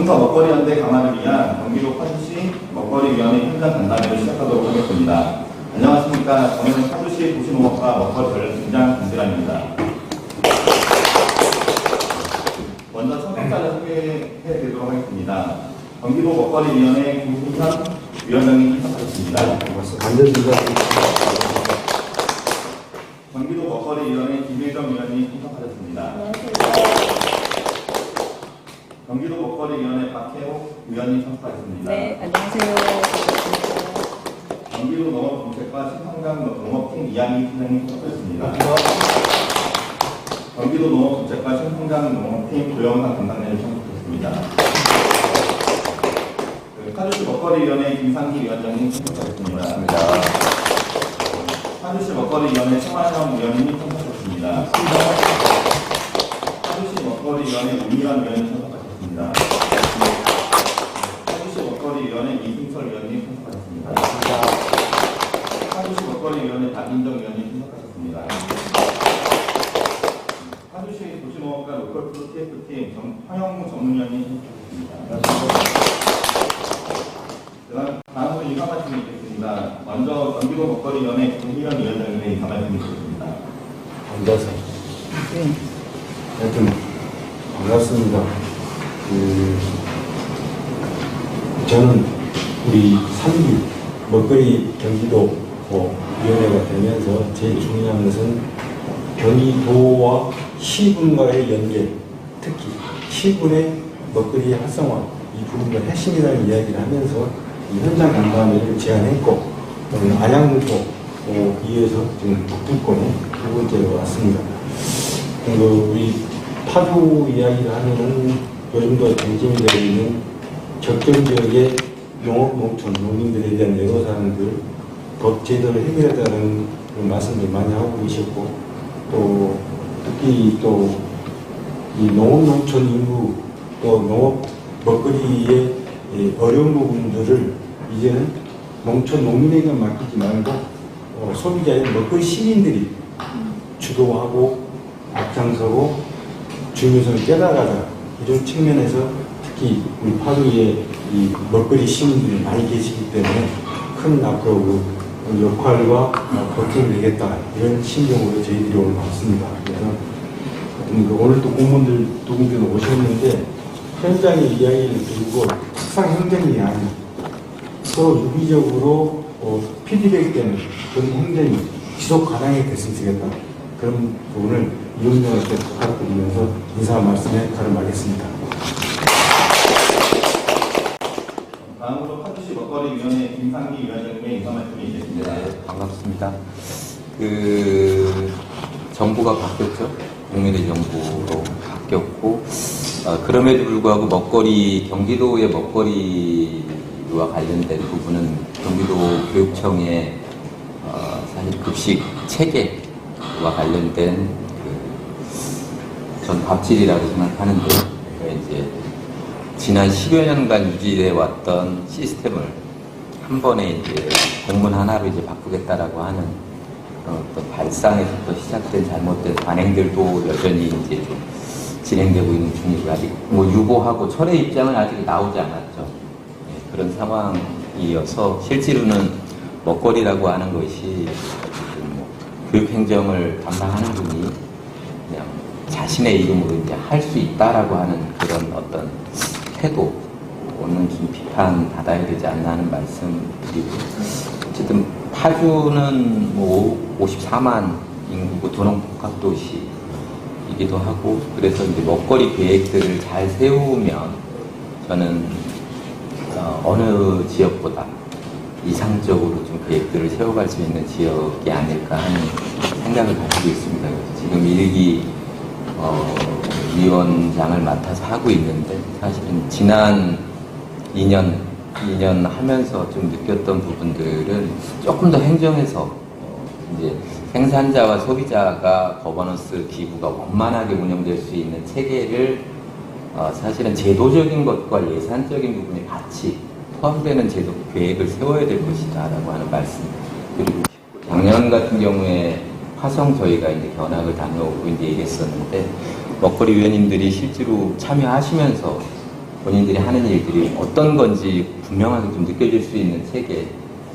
지금부터 먹거리연대 강화를 위한 경기도 파주시 먹거리위원회 현장 간담회를 시작하도록 하겠습니다. 안녕하십니까. 저는 파주시 도시농업과 먹거리 전략팀장 김지란입니다. 먼저 참석자를 소개해드리도록 하겠습니다. 경기도 먹거리위원회 김승현 위원장님 참석하셨습니다. 경기도 먹거리위원회 김일정 위원님 참석하셨습니다. 경기도 먹거리위원회 박혜옥 위원님 참석하셨습니다. 네, 안녕하세요. 경기도 농업정책과 신성장 농업팀 이한희 팀장님 참석하셨습니다. 경기도 농업정책과 신성장 농업팀 조영상 담당자님 참석하셨습니다. 파주시 먹거리위원회 김상기 위원장님 참석하셨습니다. 파주시 먹거리위원회 최만영 위원님 참석하셨습니다. 파주시 먹거리위원회 문희란 위원님 참석하셨습니다. 파주시 먹거리위원회 이승철 위원님 참석하셨습니다. 파주시 먹거리위원회 박인정 위원님 참석하셨습니다. 파주시 도시농업과 로컬푸드 TF팀 황영무 전문위원님 참석하셨습니다. 다음으로 인사 말씀을 드리겠습니다. 먼저 경기도 먹거리위원회 김희연 위원장님의 인사 말씀을 드리겠습니다. 앉아서. 하여튼 반갑습니다. 저는 우리 3기 먹거리 경기도 위원회가 되면서 제일 중요한 것은 경기도와 시군과의 연계, 특히 시군의 먹거리 활성화 이 부분과 핵심이라는 이야기를 하면서 이 현장 간담회를 제안했고 오늘 안양군도 이어서 지금 북부권에 두 번째로 왔습니다. 우리 파주 이야기를 하면은 요즘도 관심이 되어 있는 적정 지역의 농업, 농촌, 농민들에 대한 애로사항들 법 제도를 해결하자는 그런 말씀들 많이 하고 계셨고 또 특히 또 이 농업, 농촌 인구 또 농업, 먹거리의 어려운 부분들을 이제는 농촌 농민에게 맡기지 말고 소비자의 먹거리 시민들이 주도하고 앞장서고 중요성을 깨달아가자 이런 측면에서 특히 우리 파주에 이 먹거리 시민들이 많이 계시기 때문에 큰 앞으로 그 역할과 버팀이 되겠다 이런 심정으로 저희들이 오늘 왔습니다. 그래서 오늘 또 공무원들 두 분께서 오셨는데 현장의 이야기를 들고 특상 행정이 아닌 서로 유기적으로 피드백되는 그런 행정이 지속 가능하게 됐으면 좋겠다. 그런 부분을 이용자한테 부탁드리면서 인사 말씀에 가름하겠습니다. 다음으로 파주시 먹거리위원회 김상기 위원장님의 인사 말씀이 있겠습니다. 네, 반갑습니다. 정부가 바뀌었죠. 국민의 정부로 바뀌었고 그럼에도 불구하고 경기도의 먹거리와 관련된 부분은 경기도 교육청의 사실 급식 체계와 관련된 전 밥질이라고 생각하는데 이제 지난 10여 년간 유지해 왔던 시스템을 한 번에 이제 공문 하나로 이제 바꾸겠다라고 하는 어떤 발상에서부터 시작된 잘못된 관행들도 여전히 이제 좀 진행되고 있는 중이고 아직 유보하고 철회 입장은 아직 나오지 않았죠. 그런 상황이어서 실제로는 먹거리라고 하는 것이 교육행정을 담당하는 분이 그냥 자신의 이름으로 이제 할 수 있다라고 하는 그런 어떤 태도는 좀 비판 받아야 되지 않나 하는 말씀 드리고 어쨌든 파주는 54만 인구고 도농복합도시이기도 하고 그래서 이제 먹거리 계획들을 잘 세우면 저는 어느 지역보다 이상적으로 좀 계획들을 세워갈 수 있는 지역이 아닐까 하는 생각을 가지고 있습니다. 지금 1기 위원장을 맡아서 하고 있는데 사실은 지난 2년 하면서 좀 느꼈던 부분들은 조금 더 행정에서 이제 생산자와 소비자가 거버넌스 기구가 원만하게 운영될 수 있는 체계를 사실은 제도적인 것과 예산적인 부분이 같이 포함되는 제도 계획을 세워야 될 것이다라고 하는 말씀 드리고 싶고 작년 같은 경우에 화성 저희가 이제 견학을 다녀오고 이제 이랬었는데 먹거리 위원님들이 실제로 참여하시면서 본인들이 하는 일들이 어떤 건지 분명하게 좀 느껴질 수 있는 체계,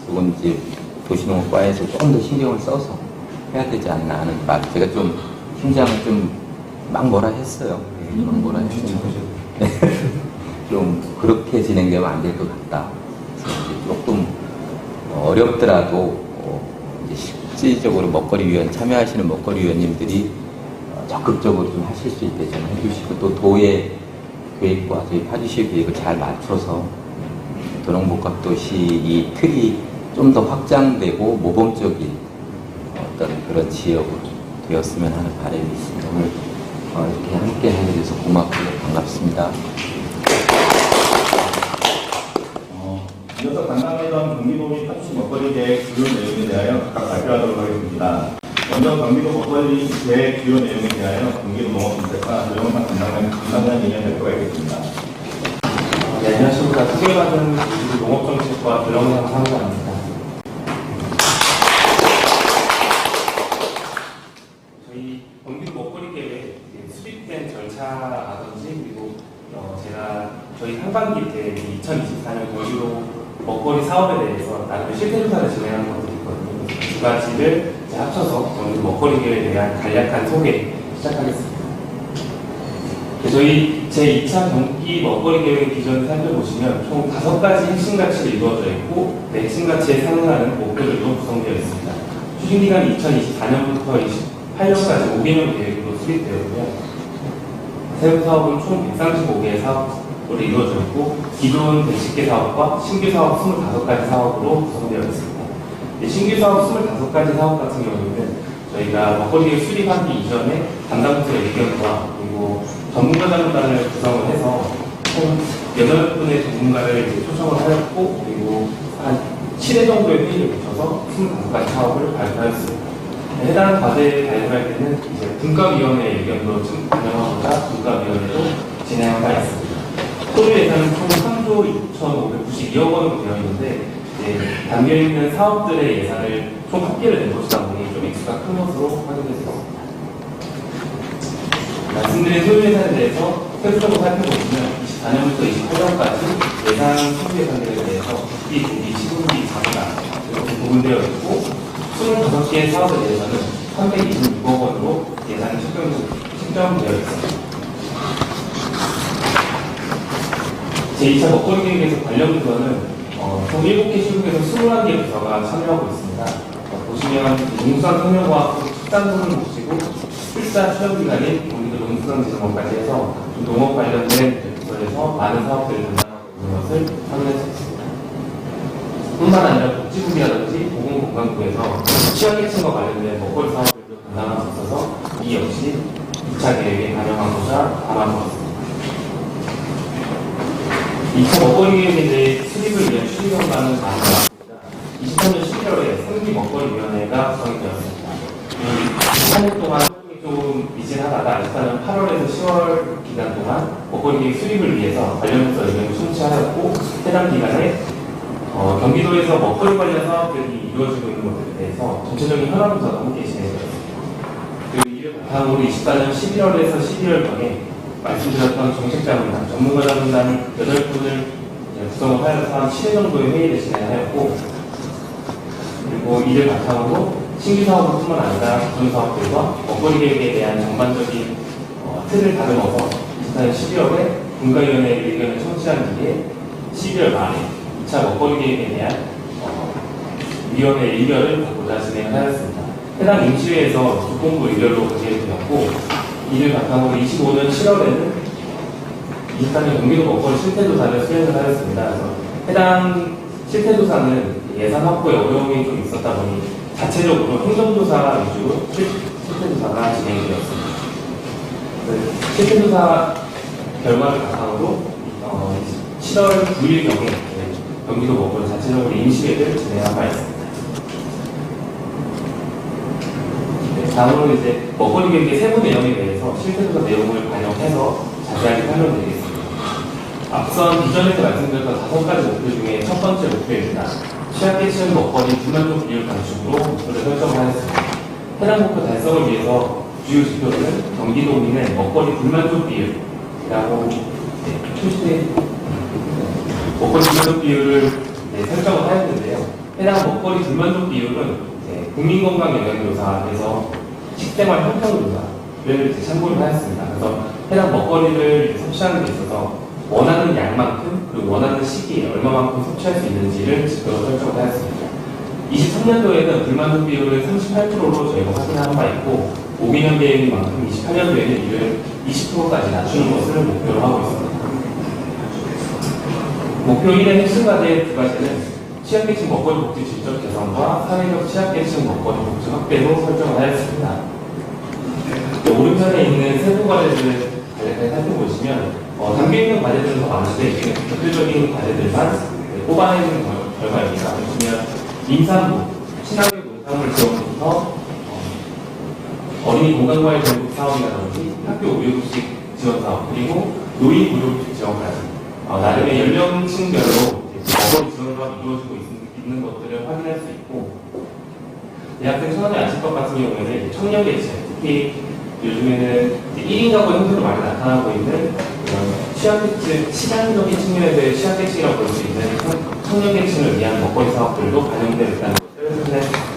그건 이제 도시농업과에서 조금 더 신경을 써서 해야 되지 않나 하는 말. 제가 좀 팀장을 좀 막 뭐라 했어요. 막 뭐라 했어요. 좀 그렇게 진행되면 안 될 것 같다. 그래서 이제 조금 어렵더라도 이제 실질적으로 먹거리위원 참여하시는 먹거리위원님들이 적극적으로 좀 하실 수 있게 좀 해주시고, 또 도의 계획과 저희 파주시 계획을 잘 맞춰서 도농복합도시 이 틀이 좀 더 확장되고 모범적인 어떤 그런 지역으로 되었으면 하는 바람이 있습니다. 오늘 이렇게 함께 하게 돼서 고맙고 반갑습니다. 이어서 강남에선 경기도 및 파주시 먹거리 계획 주요 내용에 대하여 각각 발표하도록 하겠습니다. 먼저 경기도 먹거리 계획 주요 내용에 대하여 경기도 농업정책과 조영상 담당자님의 발표가 있겠습니다. 네, 안녕하십니까. 특별받은 농업정책과 조영상 상무입니다. 저희 경기도 먹거리 계획 수립된 절차라든지, 그리고 제가 저희 상반기 때 2024년 경기도 먹거리 사업에 대해서 나름의 실태조사를 진행하는 것들이 있거든요. 두 가지를 이제 합쳐서 경기도 먹거리 계획에 대한 간략한 소개 시작하겠습니다. 저희 제2차 경기 먹거리 계획 기준을 살펴보시면 총 5가지 핵심 가치로 이루어져 있고, 그 핵심 가치에 상응하는 목표들로 구성되어 있습니다. 추진기간이 2024년부터 28년까지 5개년 계획으로 수립되었고요. 세부 사업은 총 135개의 사업으로 이루어져 있고, 기존 110개 사업과 신규 사업 25가지 사업으로 구성되어 있습니다. 신규 사업 25가지 사업 같은 경우에는 저희가 먹거리 계획 수립하기 이전에 담당 부서의 의견과 그리고 전문가단을 구성을 해서 총 8분의 전문가를 이제 초청을 하였고, 그리고 한 7회 정도의 회의를 거쳐서 25가지 사업을 발표하였습니다. 해당 과제를 발표할 때는 이제 분과위원회의 의견도 좀 반영하고자 분과위원회도 진행한 바 있습니다. 소유 예산은 총 3조 2,592억 원으로 되어 있는데, 담겨있는 사업들의 예산을 총 합계를 낸 것이다 보니 좀 액수가 큰 것으로 확인되었습니다. 말씀드린 소유 예산에 대해서 세부적으로 살펴보시면 24년부터 28년까지 예산 소유 예산들에 대해서 분기, 분기, 시분기, 자부나 이렇게 구분되어 있고, 25개의 사업에 대해서는 326억 원으로 예산이 책정되어 있습니다. 제2차 먹거리 계획에서 관련 부서는 총 7개 시국에서 21개 부서가 참여하고 있습니다. 보시면 농수산성명과학 축산소를 모시고 출사 취업기관인 경기도 농수산진흥원까지 해서 농업 관련된 부서에서 많은 사업들을 담당하고 있는 것을 확인할 수 있습니다. 뿐만 아니라 복지부라든지 보건건강부에서 취약계층과 관련된 먹거리 사업들도 담당할 수 있어서 이 역시 2차 계획에 반영하고자 담아두었습니다. 2차 먹거리 계획에 대해 수립을 위한 추진 경과는 많습니다. 23년 11월에 상기 먹거리위원회가 구성이 되었습니다. 3년 동안 좀 미진하다가 24년 8월에서 10월 기간 동안 먹거리 계획 수립을 위해서 관련 부서 의견을 청취하였고, 해당 기간에 경기도에서 먹거리 관련 사업들이 이루어지고 있는 것들에 대해서 전체적인 현황조사가 함께 진행되었습니다. 그리고 이를 바탕으로 24년 11월에서 12월경에 말씀드렸던 정책자문단, 전문가자문단 8분을 구성을 하여서 한 7회 정도의 회의를 진행하였고, 그리고 이를 바탕으로 신규 사업뿐만 아니라 기존 사업들과 먹거리 계획에 대한 전반적인 틀을 다듬어서 24년 12월에 분과위원회 의견을 청취한 뒤에 12월 말에 2차 먹거리 계획에 대한 위원회 의견을 받고자 진행을 하였습니다. 해당 임시회에서 조건부 의결로 의결되었고, 이를 바탕으로 25년 7월에는 24년 경기도 먹거리 실태조사를 수행을 하였습니다. 그래서 해당 실태조사는 예산 확보에 어려움이 좀 있었다 보니 자체적으로 행정조사 위주로 실태조사가 진행이 되었습니다. 실태조사 결과를 바탕으로 7월 9일경에 경기도 먹거리 자체적으로 임시회를 진행한 바 있습니다. 다음으로 이제 먹거리 계획의 세부 내용에 대해서 실태조사 내용을 반영해서 자세하게 설명드리겠습니다. 앞선 기존에서 말씀드렸던 5가지 목표 중에 첫 번째 목표입니다. 취약계층 먹거리 불만족 비율 감축으로 목표를 설정하였습니다. 해당 목표 달성을 위해서 주요 지표는 경기도민의 먹거리 불만족 비율이라고 먹거리 불만족 비율을 설정을 하였는데요. 해당 먹거리 불만족 비율은 국민건강영양조사에서 식생활 형평조사를 참고를 하였습니다. 그래서 해당 먹거리를 섭취하는 데 있어서 원하는 양만큼 그리고 원하는 시기에 얼마만큼 섭취할 수 있는지를 지표로 설정을 하였습니다. 23년도에는 불만족 비율을 38%로 저희가 확인한 바 있고 5개년 계획인 만큼 28년도에는 이를 20%까지 낮추는 것을 목표로 하고 있습니다. 목표 1의 핵심 과제 두 가지는 취약계층 먹거리 복지 질적 개선과 사회적 취약계층 먹거리 복지 확대로 설정을 하였습니다. 오른편에 있는 세부 과제들을 간략하게 살펴보시면 담겨 있는 과제들은 더 많은데 지금 대표적인 과제들만 뽑아내는 결과입니다. 보시면 임산부, 친환경 농산물 지원부터 어린이 건강과의 전국 사업이라든지 학교 우유급식 지원 사업 그리고 노인 무료급식 지원까지 나름의 연령층별로 먹거리 지원 사업이 이루어지고 있는 것들을 확인할 수 있고 대학생 천원의 안심법 같은 경우에는 청년 계층 특히 요즘에는 1인 가구 형태로 많이 나타나고 있는 취약계층, 시장적인 측면에서의 취약계층이라고 볼 수 있는 청년계층을 위한 먹거리 사업들도 반영되어 있다는 것을 확인했습니다.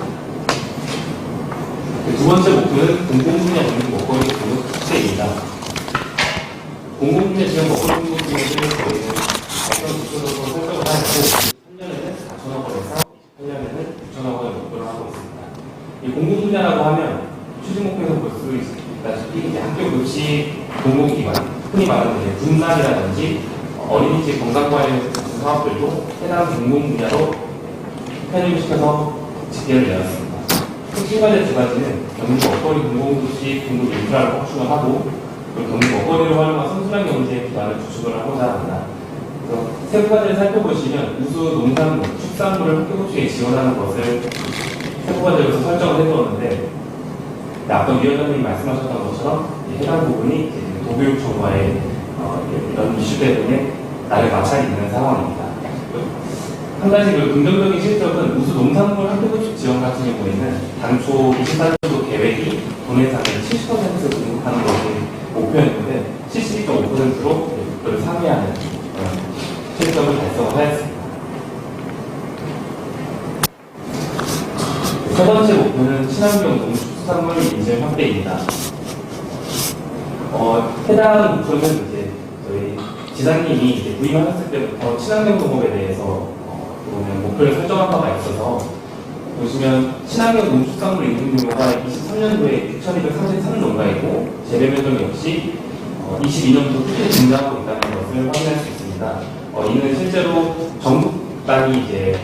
두 번째 목표는 공공분야 지역 먹거리 공급 확대입니다. 공공분야 지역 먹거리 공급 중에는 저희는 어떤 기초적으로 설정을 하였고 3년에는 4천억 원에서 28년에는 6천억 원을 목표로 하고 있습니다. 이 공공분야라고 하면 추진 목표에서 볼 수 있다시피 이제 학교 급식 공공기관, 흔히 말하는 이제 분산이라든지 어린이집 건강관련 같은 사업들도 해당 공공분야로 편입을 시켜서 집계를 내었습니다. 핵심 과제 두 가지는 경기 먹거리 공공급식 공급 인프라를 확충을 하고 그리고 경기 먹거리를 활용한 선순환 경제 기반을 구축을 하고자 합니다. 그래서 세부 과제를 살펴보시면 우수 농산물, 축산물을 학교급식에 지원하는 것을 세부 과제로서 설정을 해두었는데 아까 위원장님이 말씀하셨던 것처럼 해당 부분이 도교육청과의 이런 이슈 때문에 나를 마찰이 있는 상황입니다. 한 가지 긍정적인 실적은 우수 농산물 학교급식 지원 같은 경우에는 당초 24년도 계획이 본예산의 70% 공급하는 것이 목표였는데 72.5%로 목표를 상회하는 실적을 달성을 하였습니다. 세 번째 목표는 친환경 농축산물 인증 확대입니다. 해당 목표는 이제 저희 지사님이 이제 부임하셨을 때부터 친환경 농업에 대해서 목표를 설정한 바가 있어서 보시면 친환경 농축산물 인증 규모가 23년도에 6,233농가이고 재배 면적 역시 22년부터 크게 증가하고 있다는 것을 확인할 수 있습니다. 이는 실제로 전국 단위 이제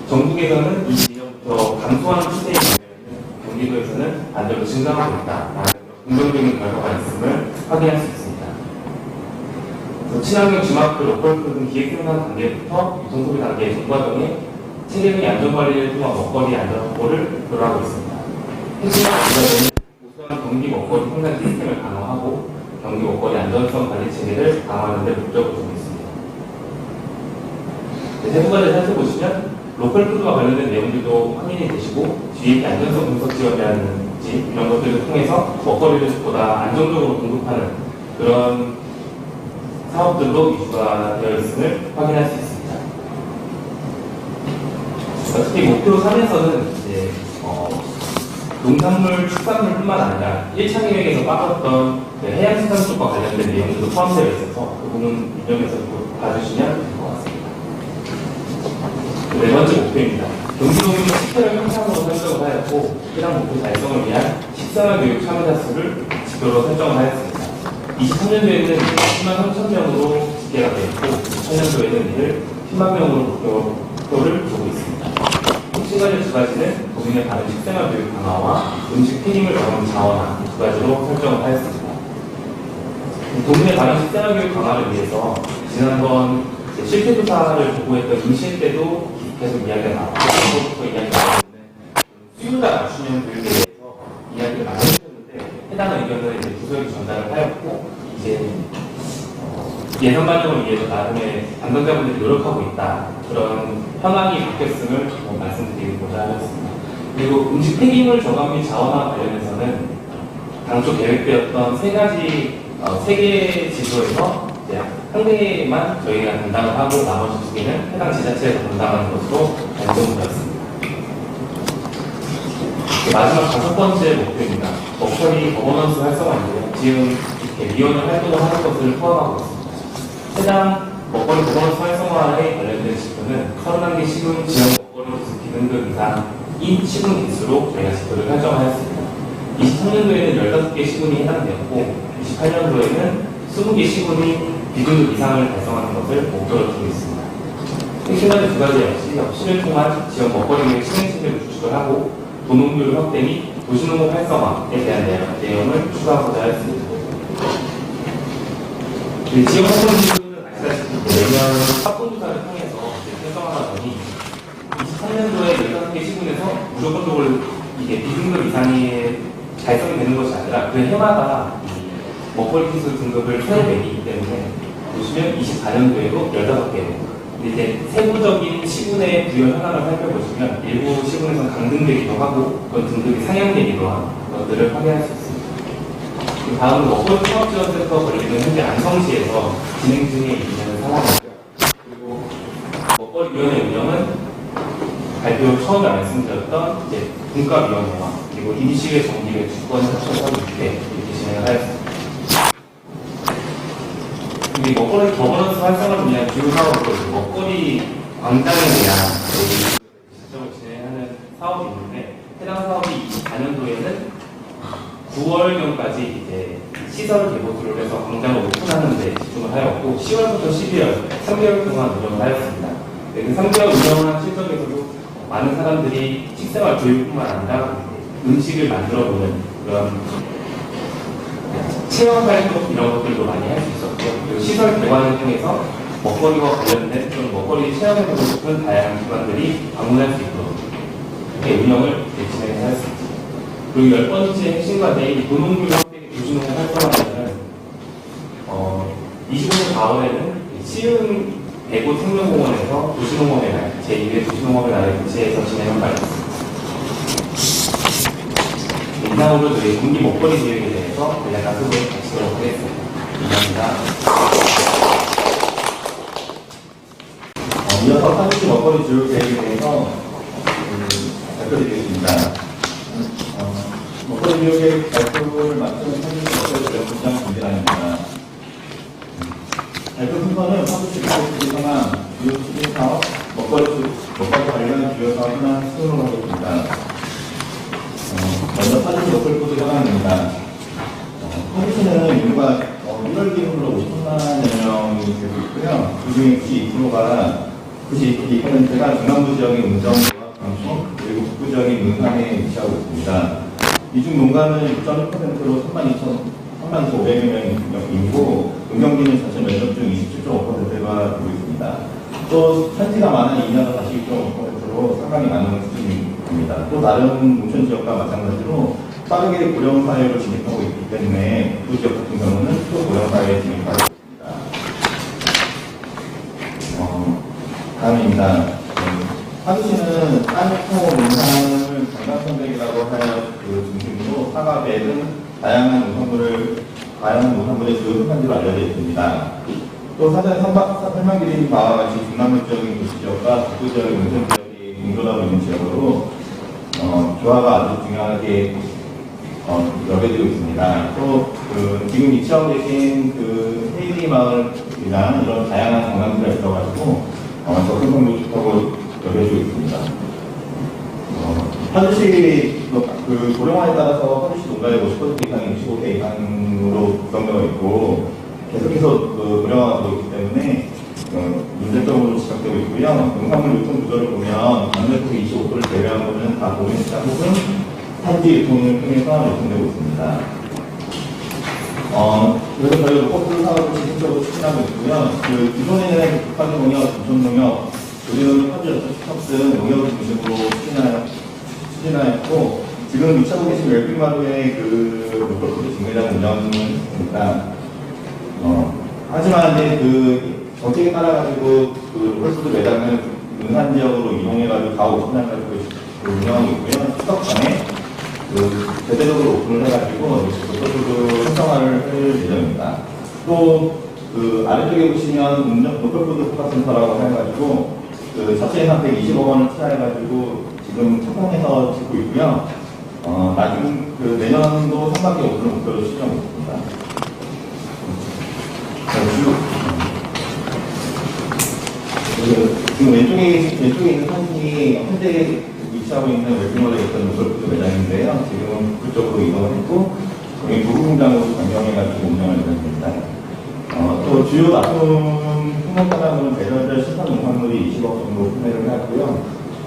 전국에서는 22년부터 감소하는 추세에 반면에 경기도에서는 반대로 증가하고 있다라는 긍정적인 결과가 있음을 확인할 수 있습니다. 친환경 주마크 로컬푸드 등 기획생산 단계부터 유통소비 단계의 전 과정에 체계의 안전관리를 통한 먹거리 안전 확보를 목표로 하고 있습니다. 핵심은 우수한 경기 먹거리 생산 시스템을 강화하고 경기 먹거리 안전성 관리 체계를 강화하는 데 목적을 두고 있습니다. 세부 과제를 살펴보시면 로컬푸드와 관련된 내용들도 확인이 되시고 GAP 안전성 분석 지원이라든지 이런 것들을 통해서 먹거리를 보다 안정적으로 공급하는 그런 사업들로 이슈가 되어 있음을 확인할 수 있습니다. 특히 목표 3에서는 이제 농산물, 축산물뿐만 아니라 1차 계획에서 빠졌던 해양수산물과 관련된 내용들도 포함되어 있어서 그 부분 이 점에서 봐주시면 될 것 같습니다. 네 번째 목표입니다. 경기도민의 식혜를 향상으로 설정을 하였고 해당 목표 달성을 위한 식생활교육 참여자 수를 지표로 설정을 하였습니다. 23년도에는 10만 3천 명으로 집계가 되어 있고 2000년도에는 이를 10만 명으로 목표를 두고 있습니다. 핵심 과제 두 가지는 도민의 바른 식생활 교육 강화와 음식 폐기물 저감 자원화 두 가지로 설정을 하였습니다. 도민의 바른 식생활 교육 강화를 위해서 지난번 실태 조사를 보고했던 임실 때도 계속 이야기가 나왔고 그것부터 이야기가 나왔는데 수요자 맞춤형 교육에 대해서 이야기를 많이 해주셨는데 해당 의견을 이제 부서에 전달을 하였고 이제 예산 반영을 위해서 나름의 담당자분들이 노력하고 있다 그런 현황이 바뀌었음을 말씀드리고자 하였습니다. 그리고 음식 폐기물 저감 및 자원화 관련해서는 당초 계획되었던 세 개 지도에서 이제 한 개만 저희가 담당을 하고 나머지 두 개는 해당 지자체에서 담당하는 것으로 변동되었습니다. 마지막 5번째 목표입니다. 먹거리 거버넌스 활성화인데요. 지금 이렇게 위원회 활동을 하는 것을 포함하고 있습니다. 해당 먹거리 거버넌스 활성화에 관련된 지표는 31개 시군 지역 먹거리 부수 기능급 이상인 시군 개수로 저희가 지표를 설정하였습니다. 23년도에는 15개 시군이 해당되었고 28년도에는 20개 시군이 비등급 이상을 달성하는 것을 목표로 두고 있습니다. 핵심적인 두 가지 역시 혁신을 통한 지역 먹거리 계획 실행 체계를 구축을 하고 도농교육 확대 및 도시농업 활성화에 대한 내용을 추가하고자 했습니다. 지역 활성 지수는 아시다시피 매년 합동조사를 통해서 편성하다 보니 23년도에 15개 시군에서 무조건적으로 이게 비등급 이상이 달성이 되는 것이 아니라 그 해마다 먹거리 기술 등급을 새로 매기기 때문에 보시면 24년도에도 15개로 근데 이제 세부적인 시군의 부여 현황을 살펴보시면 일부 시군에서는 강등되기도 하고 그런 등급이 상향되기도 한 것들을 확인할 수 있습니다. 그 다음은 먹거리 통합지원센터 관리는 현재 안성시에서 진행 중에 있는 상황이고요. 그리고 먹거리위원회 운영은 발표 처음에 말씀드렸던 이제 분과위원회와 그리고 임시회 정기회 주권을 합쳐서 이렇게 진행을 하였습니다. 이 먹거리 거버넌스 활성화를 위한 주요 사업으로 먹거리 광장에 대한 지적을 진행하는 사업이 있는데 해당 사업이 24년도에는 9월경까지 이제 시설 개보수를 해서 광장을 오픈하는 데 집중을 하였고 10월부터 12월 3개월 동안 운영을 하였습니다. 네, 그 3개월 운영을 한 실적에서도 많은 사람들이 식생활 교육뿐만 아니라 음식을 만들어보는 그런 체험 활동 이런 것들도 많이 할 수 있었고요. 그리고 시설 개관을 통해서 먹거리와 관련된 그런 먹거리 체험해보고 싶은 다양한 기관들이 방문할 수 있도록 이렇게 운영을 진행하였습니다. 그리고 10번째 핵심 과제인 도농교육 확대 도시농업 활성화는 25년 4월에는 시흥 대구 생명공원에서 도시농업의 날, 제2회 도시농업의 날을 개최해서 진행한 바 있습니다. 이상으로 저희 분기 먹거리 계획에 대해서 간략한 소개를 마치도록 하겠습니다. 감사합니다. 이어서 사주시 먹거리 주요 계획에 대해서 발표드리겠습니다. 먹거리 주요 계획 발표를 맡은 사주시 먹거리 주요 부장 김진환입니다. 발표 순서는 사주시 먹거리 상황, 주요 추진 사업, 먹거리 관련 주요 사업 하나 순으로 하겠습니다. 먼저 사주시 먹거리 코드 현황입니다. 사주시는 인구가 1월 기준으로 50만 명이 되고 있고요. 그중에 92%가 중남부 지역의 운정과 방송, 그리고 북부 지역의 문산에 위치하고 있습니다. 이중 농가는 6.1%로 32,500여 명이고, 응경기는 전체 면접 중 27.5%가 되고 있습니다. 또 산지가 많은 인하가 42.5%로 상당히 많은 수준입니다. 또 다른 농촌 지역과 마찬가지로 빠르게 고령 사회로 진입하고 있기 때문에 그 지역 같은 경우는 또 고령 사회에 진입하고 있습니다. 다음입니다. 사주시는 땅토 농산을 관광선택이라고 하여 그 중심으로 사과, 배 등 다양한 농산물의 주요 생산지로 알려져 있습니다. 또 사전에 설명드린 바와 같이 중남부 지역인 도시 지역과 북부 지역의 농촌 지역이 공존하고 있는 지역으로 조화가 아주 중요하게 여겨지고 있습니다. 또 지금 위치하고 계신 그 헤이리 마을이나 이런 다양한 관광지가 있어가지고 접근성도 좋다고 여겨지고 있습니다. 사주시 그 고령화에 따라서 사주시 농가의 50% 이상이 65세 이상으로 구성되어 있고 계속해서 그 고령화가 되고 있기 때문에 문제점으로 지적되고 있고요. 농산물 유통 구조를 보면 강력국 25%를 제외한 것은 다 도매시장 혹은 산지 유통을 통해서 유통되고 있습니다. 그래서 저희가 로커풀 사업을 지속적으로 추진하고 있고요. 그 기존에는 국가적 농협, 전촌 농협, 조리농협, 현지 등 농협을 중심으로 추진하였고 지금 위치하고 계신 웰빙마루의 그 로컬푸드 직매장 운영을 했습니다. 하지만 이제 그 정책에 따라가지고 그 로컬푸드 매장을 은산 지역으로 이동해가지고 다 오픈을 가지고 운영하고 있고요. 추석 전에 그 대대적으로 오픈을 해가지고 로컬푸드 활성화를 할 예정입니다. 또 그 아래쪽에 보시면 로컬푸드 포카센터라고 해가지고 그 자체 예산 120억 원을 투자해가지고 지금 착공해서 짓고 있고요. 나중 그 내년도 상반기 오픈을 목표로 추진하고 있습니다. 지금 왼쪽에 있는 사진이 현재 위치하고 있는 웰빙홀에 있던 로컬푸드 매장인데요. 지금 그쪽으로 이동을 했고 여기 부부공장으로 변경해가지고 운영을 예정입니다. 또 주요 납품 품목사장으로는 대전절 신선 농산물이 20억 정도 판매를 하고요.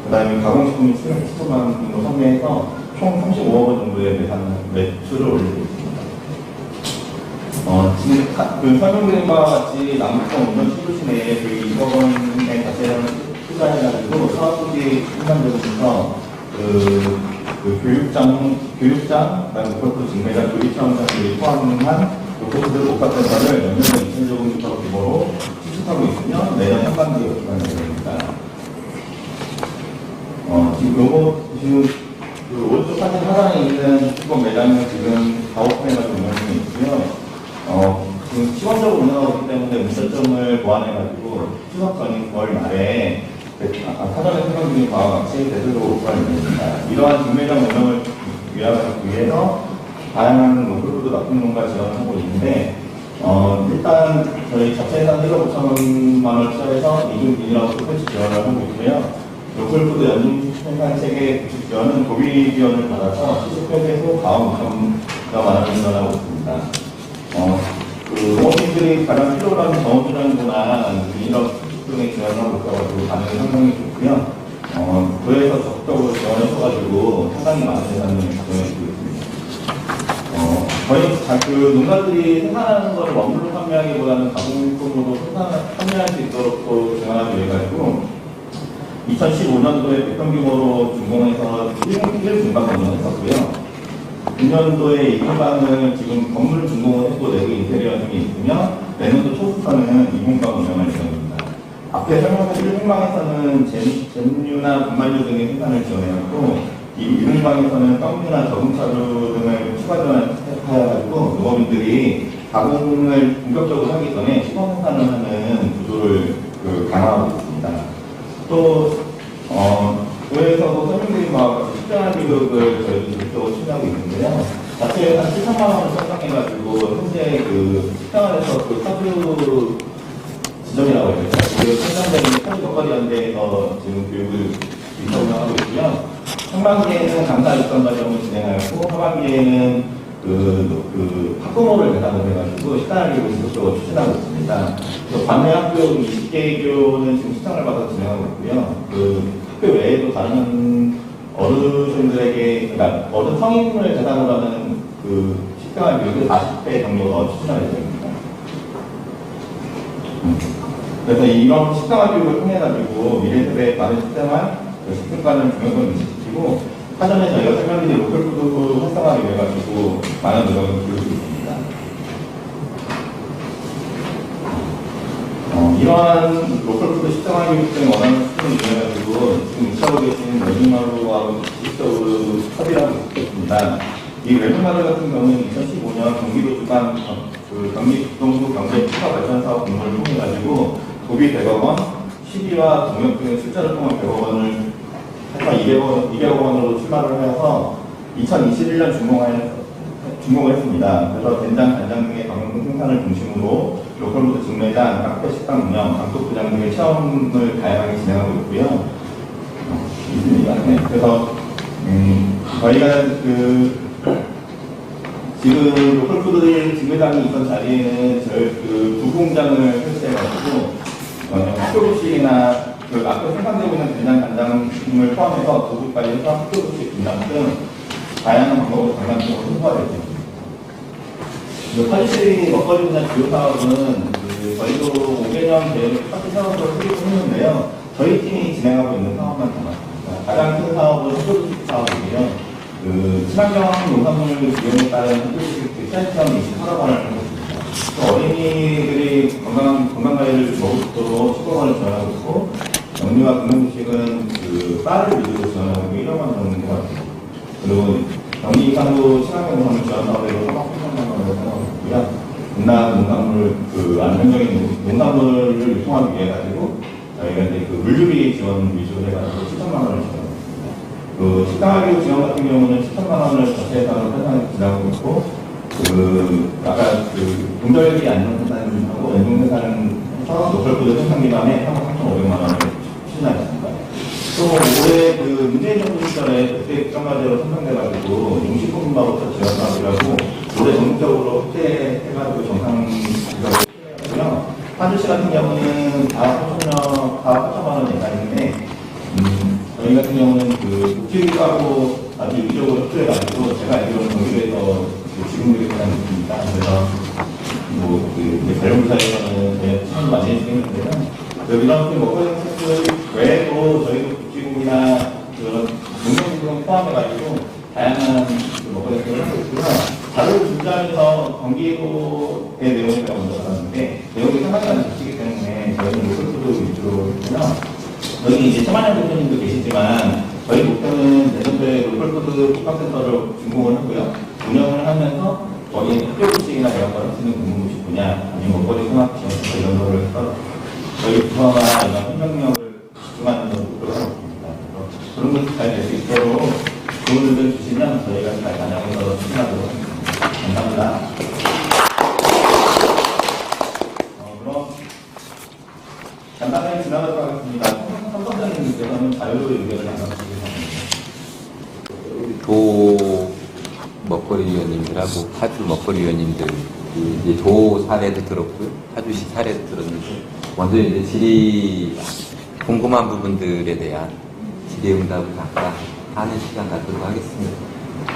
그 다음에 가공식품이 10만 원 정도 판매해서 총 35억 원 정도의 매출을 올리고 있습니다. 지금 그 설명드린과 같이 남북권 운전 시도시 내에 그 2억 원의 자체를 투자해가지고 사업부지 생산되면서 그 교육장, 그다음에 로컬푸드 직매장 조립차원장들이 포함한 로컬푸드 복합센터를 연면에 2,000조 규모 규모로 시축하고 있으며 내년 상반기에 오픈할 예정입니다. 지금 그 오른쪽 사진 하단에 있는 주권 매장은 지금 가오픈해가지고 운영 중에 있고요. 지금 시범적으로 운영하고 있기 때문에 문제점을 보완해가지고 추석 전인 9월 말에 사전에 설명 중인 바와 같이 대대적으로 오픈할 예정입니다. 이러한 직매장 운영을 위해서 다양한 로컬푸드 납품농가 지원을 하고 있는데 일단 저희 자체 예산 1억 5천만 원을 투자해서 이중빈이라고 스포츠 지원을 하고 있고요. 로컬푸드 연중 생산 체계 구축 지원은 도비 지원을 받아서 70회에서 가온 5천만 원을 지원하고 있습니다. 그 농업인들이 가장 필요로 하는 정원주량이나 인력 등의 지원을 하고 있어가지고 반응이 상당히 좋고요. 도에서 적극적으로 지원해줘가지고 상당히 많은 예산을 가동해주고 있습니다. 저희 그 농가들이 생산하는 것을 원물로 판매하기보다는 가공품으로 판매할 수 있도록 또 지원하기 위해 가지고 2015년도에 백평 규모로 준공해서 1분방 운영했었고요. 6년도에 2분방을 지금 건물 준공을 했고 내부 인테리어 등이 있으며 내년도 초부터는 2분방 운영할 예정입니다. 앞에 설명한 1분방에서는 잼류나 분말류 등의 생산을 지원해왔고 2분방에서는 떡류나 저금차류 등을 추가 지원해가지고 농업인들이 가공을 본격적으로 하기 전에 시범 생산을 하는 구조를 강화하고 있습니다. 또 도에서도 설명드린 바와 같이 식단화 교육을 저희도 적극적으로 추진하고 있는데요. 자체 한 7천만 원을 설정해가지고 현재 그 식당에서 그 사주 지점이라고 해요. 그 생산되는 사주 먹거리 연대에서 지금 교육을 운영하고 있고요. 상반기에는 강사 육성 과정을 진행하고 하반기에는 그 학부모를 대상으로 해가지고 식단화 교육을 지속적으로 추진하고 있습니다. 관내 학교 20개 교는 지금 시청을 받아서 진행하고 있고요. 그 학교 외에도 다른 어르신들에게, 그러니까 어른 성인을 대상으로 하는 그 식생활 교육을 40회 정도 추진할 예정입니다. 그래서 이런 식생활 교육을 통해가지고 미래 세대의 다른 식생활, 식습관을 중요성을 인식시키고 사전에 저희가 설명드린 로컬푸드 활성화를 위해 가지고 많은 노력을 기울이고 있습니다. 이러한 로컬푸드 식생활 교육 등 원하는 수준을 이용해가지고 지금 위치하고 계신 웰빙마루하고 직접적으로 협의를 하고 있습니다. 이 웰빙마루 같은 경우는 2015년 경기도 주간 경기동부 경제 특화 발전 사업 공모를 통해 가지고 도비 100억 원, 시비와 동역 등의 출자를 통한 100억 원을 해서 200억 원으로 출마를 해서 2021년 준공을 했습니다. 그래서 된장, 간장 등의 방문 생산을 중심으로 로컬푸드 직매장, 카페 식당 운영, 강독구장 등의 체험을 다양하게 진행하고 있고요. 네, 그래서 저희가 지금 로컬푸드 직매장이 있던 자리에는 저희 부공장을 설치해가지고 학교급식이나 앞에 생산되고 있는 된장, 간장을 포함해서 도구까지 해서 학교급식 분량 등 다양한 방법으로 장단점으로 홍보하겠습니다. 파리시리 먹거리 분야 주요 사업은 저희도 5개년 계획을 파티 사업으로 수립을 했는데요. 저희 팀이 진행하고 있는 사업만 담았습니다. 가장 큰 사업은 학교급식 사업이고요. 친환경 농산물 비용에 따른 학교급식 시행시험 28억 원을 하고 있습니다. 어린이들이 건강관리를 먹을 수 있도록 10억 원을 지원하고 있고 영유아 금융식은 쌀을 위주로 지원하고 1억 원 정도 같아요. 그리고 경기 이상도 친환경 농산물 지원 사업으로 3억 8천만 원을 사용하고 있고요. 문화 농산물 그 안정적인 농산물을 유통하기 위해 가지고 저희가 이제 그 물류비 지원 위주로 해가지고 7천만 원을 지원합니다. 그 식당하기로 지원 같은 경우는 7천만 원을 자체 예산으로 편성해 지나고 있고, 그 아까 그 동절기 안전 생산하고 연중 생산해서 로컬푸드 생산 기반에 3,500만 원을 추진하였습니다. 또 올해 그 문재인 정부 시절에 그때 국정과제로 선정돼가지고 용식품부터 지원하기라고 올해 전국적으로 확대해가지고 정상 지원하고요. 파주시 같은 경우는 4,800만 원 예산인데, 저희 같은 경우는 그 복지국가하고 아주 유기적으로 협조해가지고 제가 알기로는 경기도에서 지금들이 가장 있습니다. 그래서 뭐그 관련부서에서는 저희가 참여 많이 해주겠는데요. 이런 먹거리 혜택 외에도 저희도 복지국이나 그런 공공기관 포함해가지고 다양한 먹거리 혜택을 하고 있고요. 자료를 준비하면서 경기도의 내용을 제가 먼저 받았는데 내용이 상당히 많이 바뀌기 때문에 저희는 로컬푸드 위주로 했고요. 여기 이제 최만영 대표님도 계시지만 저희 목표는 내년도에 로컬푸드 촉각센터를 준공을 하고요. 운영을 하면서 거기 학교 급식이나 이런 걸 쓰는 공공급식 분야 아니면 먹거리 통합 지원센터 이런 거를 해서 저희 부서나 이런 행정력을 집중하는 것을 목표로 하고 있습니다. 그런 것이 잘 될 수 있도록 도움을 주시면 저희가 잘 반영해서 추진하도록 하겠습니다. 감사합니다. 그럼 간단하게 지나가도록 하겠습니다. 선거장님께서는 자유로 의견을 나눠주시겠습니다. 도 먹거리 위원님들하고 파주 먹거리 위원님들 이제 도 사례도 들었고요, 파주시 사례도 들었는데 먼저 이제 질의 궁금한 부분들에 대한 질의응답을 각각 하는 시간 갖도록 하겠습니다.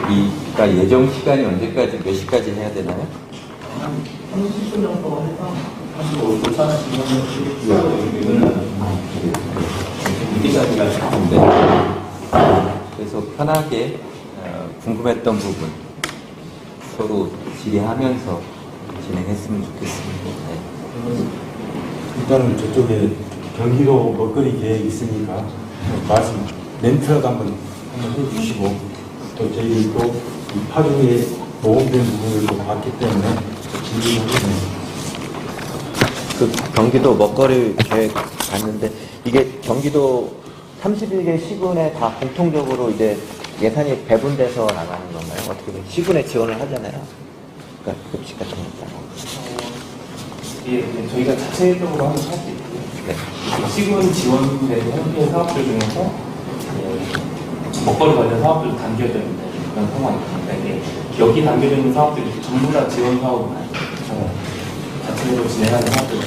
우리가 예정 시간이 언제까지 몇 시까지 해야 되나요? 한 30분 정도 해서 사실 도착하시면 의견을 나눠주시면 이때까지가 네. 그래서 편하게 궁금했던 부분 서로 질의하면서 진행했으면 좋겠습니다. 네. 일단은 저쪽에 경기도 먹거리 계획이 있으니까 말씀 멘트라도 한번 해주시고, 또 저희도 이 파주에 모험된 부분을 또 봤기 때문에 질문을 하겠습니다. 그 경기도 먹거리 계획 봤는데 이게 경기도 31개 시군에 다 공통적으로 이제 예산이 배분돼서 나가는 건가요? 어떻게 보면 시군에 지원을 하잖아요. 그러니까 급식 같은 거 있다고. 이게 저희가 자체적으로 하는 사업도 있고요. 네. 시군 지원되는 형태의 사업들 중에서 먹거리 관련 사업들도 담겨져 있는 그런 상황입니다. 이게 여기 담겨져 있는 사업들이 전부 다 지원 사업은 아니죠. 자체적으로 진행하는 사업들도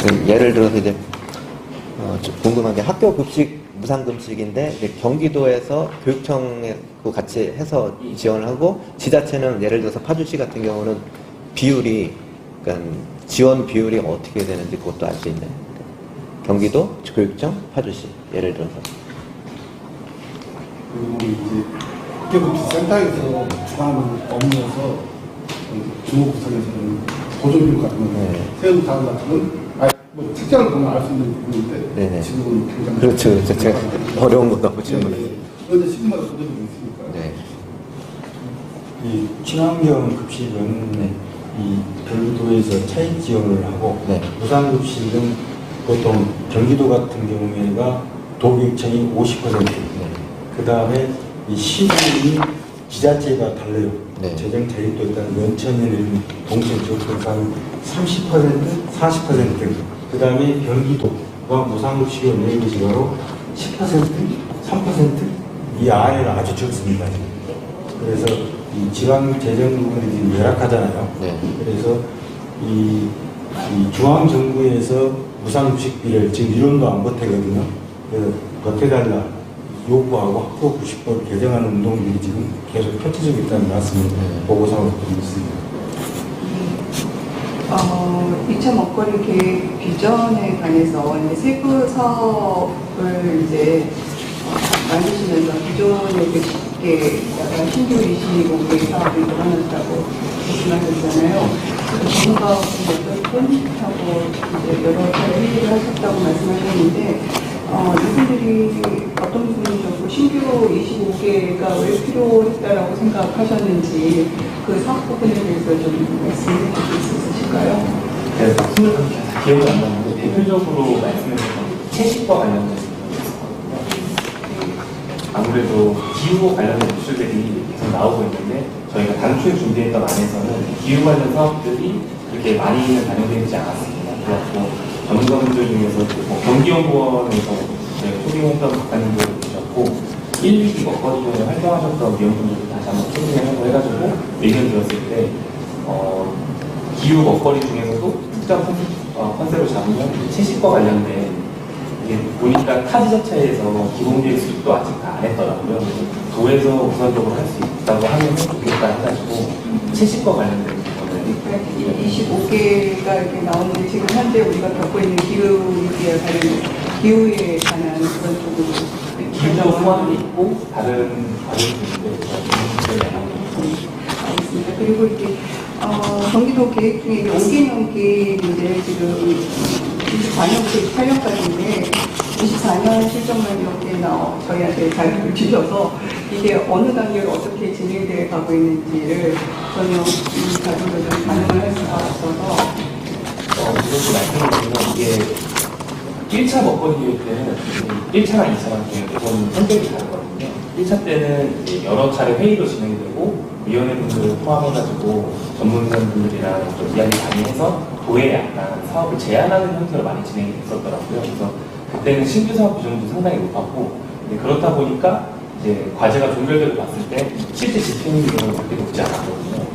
있고. 예를 들어서 이제 좀 궁금한 게 학교 급식 무상급식인데 이제 경기도에서 교육청에 같이 해서 지원을 하고, 지자체는 예를 들어서 파주시 같은 경우는 비율이, 그러니까 지원 비율이 어떻게 되는지 그것도 알 수 있나요? 경기도, 교육청, 파주시 예를 들어서. 우리 이제 학교급식센터에서 주관하는 업무여서 중앙부서에서는 보조비율 같은 거, 세금 사업 같은 건 뭐 책자를 보면 알 수 있는 부분인데 네네. 지금은 굉장히 그렇죠. 그렇죠. 제가 어려운 거 너무 질문해요. 그런데 시간마다 보조비가 있으니까. 네. 이 친환경 급식은 이 경기도에서 차익 지원을 하고, 네. 무상급식은 보통 경기도 같은 경우에가 도교육청이 50%, 그 다음에 이 시군이 지자체가 달라요. 네. 재정 자립도 일단 면천에는 동천 지역에서 30%, 40%, 그 다음에 경기도가 무상급식을 내는 것이 바로 10%, 3%, 이 아래는 아주 적습니다. 그래서 이 지방 재정 부분이 지금 열악하잖아요. 네. 그래서 이 중앙정부에서 무상급식비를 지금 이론도 안 보태거든요. 그래서 보태달라 요구하고 학교급식법을 개정하는 운동들이 지금 계속 펼쳐지고 있다는 말씀을 보고상으로 드리고 있습니다. 2차 먹거리 계획 비전에 관해서 이제 세부 사업을 이제 만드시면서 기존에 이렇게 약간 신규 25개 사업을 늘어났다고 말씀하셨잖아요. 전문가분들도 하고 이제 여러 차례 회의를 하셨다고 말씀하셨는데 이분들이 어떤 분이셨고 신규 25개가 왜 필요했다라고 생각하셨는지 그 사업 부분에 대해서 좀 말씀해 주실 수 있으실까요? 그래서 기억이 안 나는데 대표적으로 말씀드린 채식과 관련된 부분이었거든요. 아무래도 기후 관련된 이슈들이 계속 나오고 있는데 저희가 당초에 준비했던 안에서는 기후 관련 사업들이 그렇게 많이는 반영되어 있지 않았습니다. 그래서 전문가분들 중에서 뭐 경기연구원에서 소개했던 박사님도 계셨고 1, 2기 먹거리위원회 활동하셨던 위원분들도 다시 한번 소개하고 해가지고 의견 들었을 때 기후 먹거리 중에서도 특정 컨셉을 잡으면 채식과 관련된 이게 보니까 타지 자체에서 기본계획 수립도 아직 다 안 했더라고요. 그래서 도에서 우선적으로 할 수 있다고 하면 좋겠다 해가지고 채식과 관련된 부분을 25개가 이렇게 나오는데 지금 현재 우리가 겪고 있는 기후에 관한 그런 쪽으로 기후도 포함이 있고 다른 과정들인데 알겠습니다. 그리고 이렇게 경기도 계획 중에 5개년 계획인데 지금 24년부터 28년까지인데 24년 실적만 이렇게 저희한테 잘 주셔서 이게 어느 단계로 어떻게 진행되어 가고 있는지를 전혀 이 자료를 좀 반영을 할 수가 없어서 그것도 말씀드리면 이게 1차 먹거리 계획 때는 1차랑 2차랑 계획은 성격이 다르거든요. 1차 때는 이제 여러 차례 회의도 진행되고 위원회분들을 포함해가지고 전문가분들이랑 좀 이야기 많이 해서 도에 약간 사업을 제안하는 형태로 많이 진행이 됐었더라고요. 그래서 그때는 신규 사업 비중도 상당히 높았고 그렇다 보니까 이제 과제가 종결되고 봤을 때 실제 집행 비중은 그렇게 높지 않았거든요.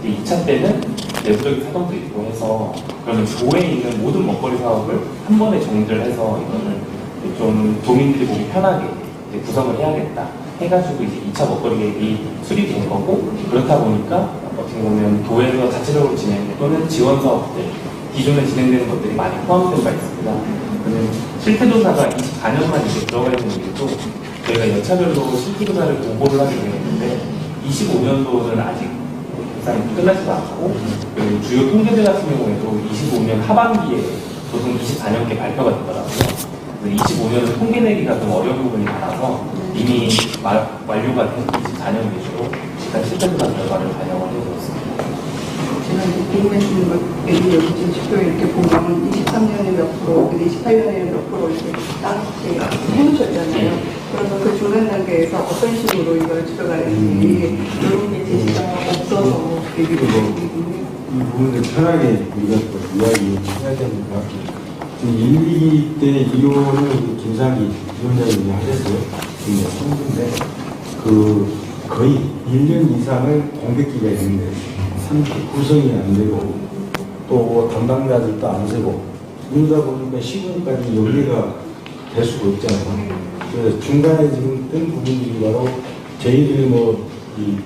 2차 때는 내부적인 사정도 있고 해서 그러면 도에 있는 모든 먹거리 사업을 한 번에 정리를 해서 이거는 좀 도민들이 보기 편하게 구성을 해야겠다 해가지고 이제 2차 먹거리 계획이 수립된 거고 그렇다 보니까 어떻게 보면 도에서 자체적으로 진행 또는 지원 사업들 기존에 진행되는 것들이 많이 포함된 바 있습니다. 실태조사가 24년만 이제 들어가 있는 이유도 저희가 연차별로 실태조사를 공고를 하게 되었는데 25년도는 아직 결산이 끝나지도 않고 그리고 주요 통계들 같은 경우에도 25년 하반기에 보통 24년께 발표가 되더라고요. 25년은 통계 내기가 좀 어려운 부분이 많아서 이미 완료가 된 24년 위주로 일단 실태조사 결과를 반영을 해보았습니다. 제가 이제 궁금해지는 것, 여기 지금 지표에 이렇게 보면 23년에 몇 프로, 28년에 몇 프로 이렇게 딱 이렇게 해놓으셨잖아요. 그러면 그 중간 단계에서 어떤 식으로 이걸 추적하는지 이런 게 제시가 없어서 얘기를 드리거든요. 이 부분을 편하게 우리가 또 이야기해야 됩니다. 지금 1, 2기 때 이혼을 김상기 위원장님이 하셨어요. 지금 3주인데 그 거의 1년 이상을 공백기가 있는데 3주 구성이 안 되고 또 담당자들도 안 세고 이러다 보니까 시군까지 연계가 될 수가 없잖아요. 그래서 중간에 지금 뜬 부분들이 바로 저희들이 이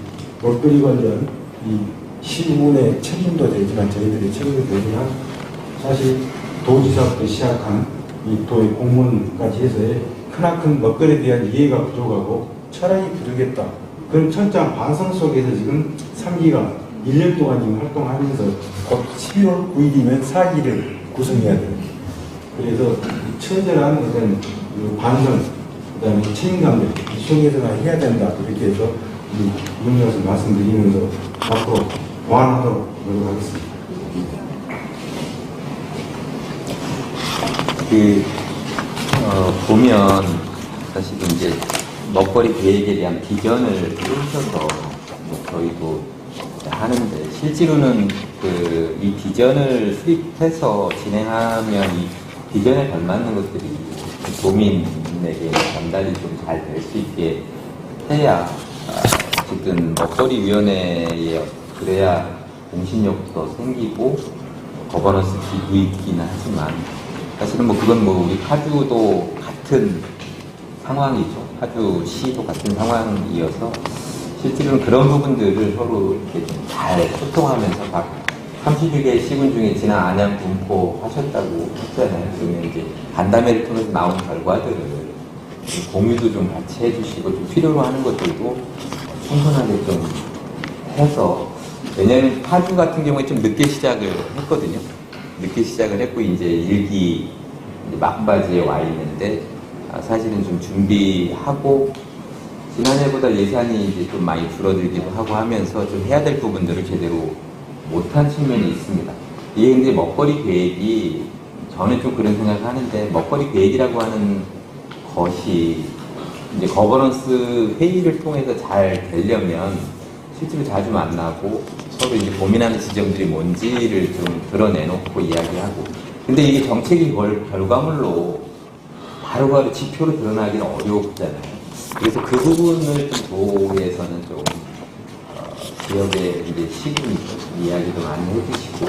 먹거리 관련 이 시군의 책임도 되지만 저희들이 책임도 되지만 사실 도지사부터 시작한 이 도의 공무원까지 해서의 크나큰 먹거리에 대한 이해가 부족하고 철학이 부족했다. 그런 철저한 반성 속에서 지금 3기가 1년 동안 지금 활동하면서 곧 12월 9일이면 4기를 구성해야 돼요. 그래서 처절한 어떤 반성, 그 다음에 책임감을 속에서나 해야 된다. 이렇게 해서 이런 것을 말씀드리면서 앞으로 보완하도록 노력하겠습니다. 보면 사실 이제 먹거리 계획에 대한 비전을 펼쳐서 저희도 하는데 실제로는 이 비전을 수립해서 진행하면 이 비전에 걸맞는 것들이 도민에게 전달이 좀 잘 될 수 있게 해야 어쨌든 먹거리위원회에 그래야 공신력도 생기고 거버넌스 기구 있기는 하지만 사실은 그건 우리 파주도 같은 상황이죠. 파주시도 같은 상황이어서 실제로는 그런 부분들을 서로 이렇게 좀 잘 소통하면서 각 31개 시군 중에 지난 안양 분포 하셨다고 했잖아요. 그러면 이제 간담회를 통해서 나온 결과들을 공유도 좀 같이 해주시고 좀 필요로 하는 것들도 충분하게 좀 해서 왜냐하면 파주 같은 경우에 좀 늦게 시작을 했거든요. 늦게 시작을 했고 이제 1기 막바지에 와 있는데 사실은 좀 준비하고 지난해보다 예산이 이제 좀 많이 줄어들기도 하고 하면서 좀 해야 될 부분들을 제대로 못한 측면이 있습니다. 이게 이제 먹거리 계획이 저는 좀 그런 생각을 하는데 먹거리 계획이라고 하는 것이 이제 거버넌스 회의를 통해서 잘 되려면 실제로 자주 만나고 서로 이제 고민하는 지점들이 뭔지를 좀 드러내놓고 이야기하고 근데 이게 정책이 결과물로 바로바로 지표로 드러나기는 어렵잖아요. 그래서 그 부분을 좀 도에서는 좀 지역의 이제 시군 이야기도 많이 해주시고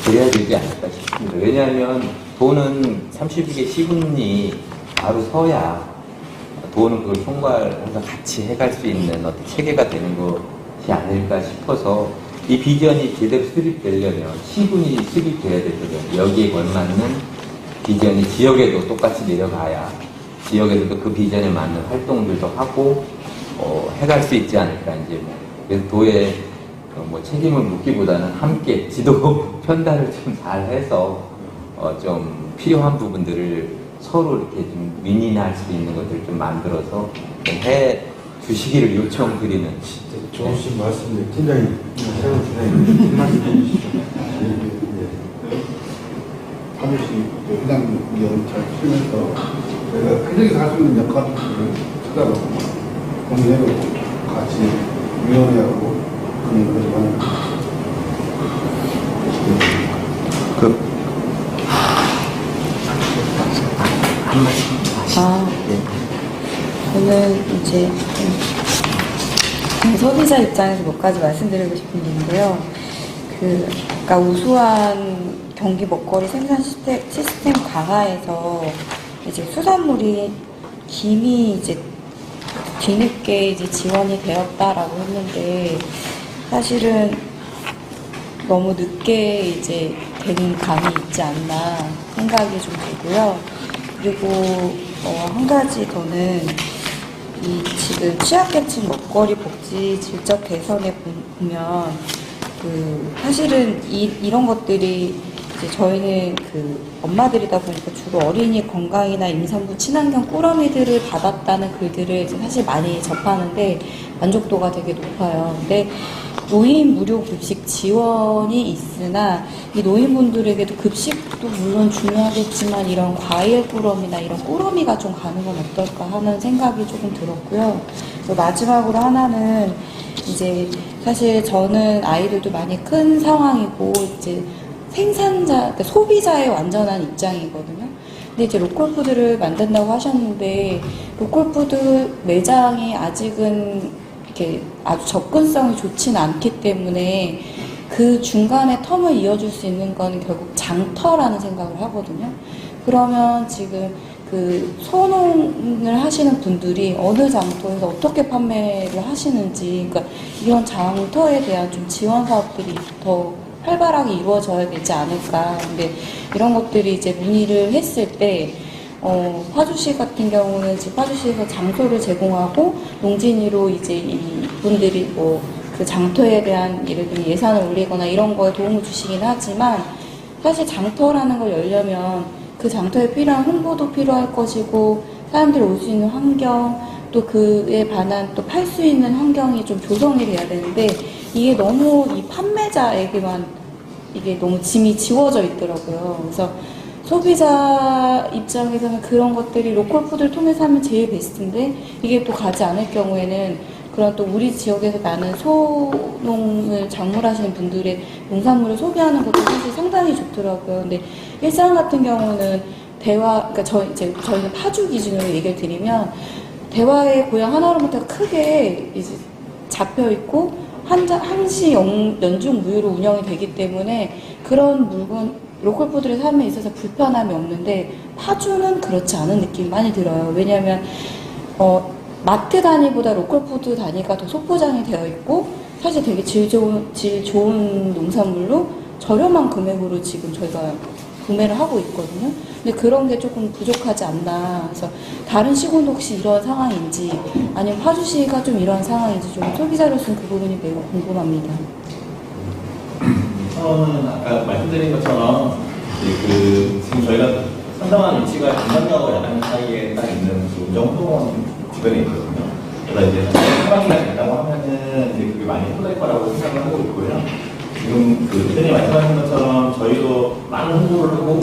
그래야 되지 않을까 싶습니다. 왜냐하면 도는 32개 시군이 바로 서야 도는 그걸 총괄해서 같이 해갈 수 있는 어떤 체계가 되는 것이 아닐까 싶어서 이 비전이 제대로 수립되려면 시군이 수립돼야 되거든요. 여기에 걸맞는 비전이 지역에도 똑같이 내려가야 지역에서도 그 비전에 맞는 활동들도 하고 해갈 수 있지 않을까 이제 뭐 그래서 도에 뭐 책임을 묻기보다는 함께 지도 편달을 좀 잘해서 좀 필요한 부분들을 서로 이렇게 좀 윈윈할 수 있는 것들을 좀 만들어서 좀 해 주시기를 요청드리는. 진짜 좋으신 말씀인데 팀장님, 새로운 팀장님 말씀해 주시죠. 사무실 회장위원 잘 쓰면서 내가 회장에서 할 수 있는 역할을 찾아보고 공유해보고 같이 위원회하고 그런 것을 하는 저는 이제 소비자 입장에서 몇 가지 말씀드리고 싶은 게 있는데요. 그러니까 우수한 경기 먹거리 생산 시스템 강화에서 이제 수산물이 김이 이제 뒤늦게 이제 지원이 되었다라고 했는데 사실은 너무 늦게 이제 되는 감이 있지 않나 생각이 좀 들고요. 그리고 한 가지 더는 이 지금 취약계층 먹거리 복지 질적 개선에 보면 사실은 이런 것들이 이제 저희는 엄마들이다 보니까 주로 어린이 건강이나 임산부 친환경 꾸러미들을 받았다는 글들을 이제 사실 많이 접하는데 만족도가 되게 높아요. 근데 노인 무료 급식 지원이 있으나 이 노인분들에게도 급식도 물론 중요하겠지만 이런 과일 꾸러미나 이런 꾸러미가 좀 가는 건 어떨까 하는 생각이 조금 들었고요. 그리고 마지막으로 하나는 이제 사실 저는 아이들도 많이 큰 상황이고 이제 생산자, 그러니까 소비자의 완전한 입장이거든요. 근데 이제 로컬푸드를 만든다고 하셨는데 로컬푸드 매장이 아직은 이렇게 아주 접근성이 좋지는 않기 때문에 그 중간에 텀을 이어줄 수 있는 건 결국 장터라는 생각을 하거든요. 그러면 지금 소농을 하시는 분들이 어느 장터에서 어떻게 판매를 하시는지, 그러니까 이런 장터에 대한 좀 지원 사업들이 더 활발하게 이루어져야 되지 않을까. 근데 이런 것들이 이제 문의를 했을 때 파주시 같은 경우는 지금 파주시에서 장소를 제공하고 농진이로 이제 이분들이 그 장터에 대한 예를 들면 예산을 올리거나 이런 거에 도움을 주시긴 하지만 사실 장터라는 걸 열려면 그 장터에 필요한 홍보도 필요할 것이고 사람들이 올 수 있는 환경 또 그에 반한 또 팔 수 있는 환경이 좀 조성이 돼야 되는데 이게 너무 이 판매자에게만 이게 너무 짐이 지워져 있더라고요. 그래서 소비자 입장에서는 그런 것들이 로컬푸드를 통해서 하면 제일 베스트인데 이게 또 가지 않을 경우에는 그런 또 우리 지역에서 나는 소농을 작물하시는 분들의 농산물을 소비하는 것도 사실 상당히 좋더라고요. 근데 일산 같은 경우는 그러니까 저희는 파주 기준으로 얘기를 드리면 대화의 고향 하나로부터 크게 이제 잡혀 있고 한시 연중 무휴로 운영이 되기 때문에 그런 로컬푸드를 삶에 있어서 불편함이 없는데 파주는 그렇지 않은 느낌이 많이 들어요. 왜냐하면 마트 단위보다 로컬푸드 단위가 더 속포장이 되어 있고 사실 되게 질 좋은 농산물로 저렴한 금액으로 지금 저희가 구매를 하고 있거든요. 근데 그런 게 조금 부족하지 않나. 그래서 다른 시군도 혹시 이런 상황인지 아니면 파주시가 좀 이런 상황인지 좀 소비자로서는 그 부분이 매우 궁금합니다. 아까 말씀드린 것처럼 지금 저희가 상당한 위치가 김상역과 야당 사이에 딱 있는 그 운정포원 주변에 있거든요. 그래서 이제 상반기가 된다고 하면은 이제 그게 많이 풀릴 거라고 생각을 하고 있고요. 지금 그 대표님 말씀하신 것처럼 저희도 많은 홍보를 하고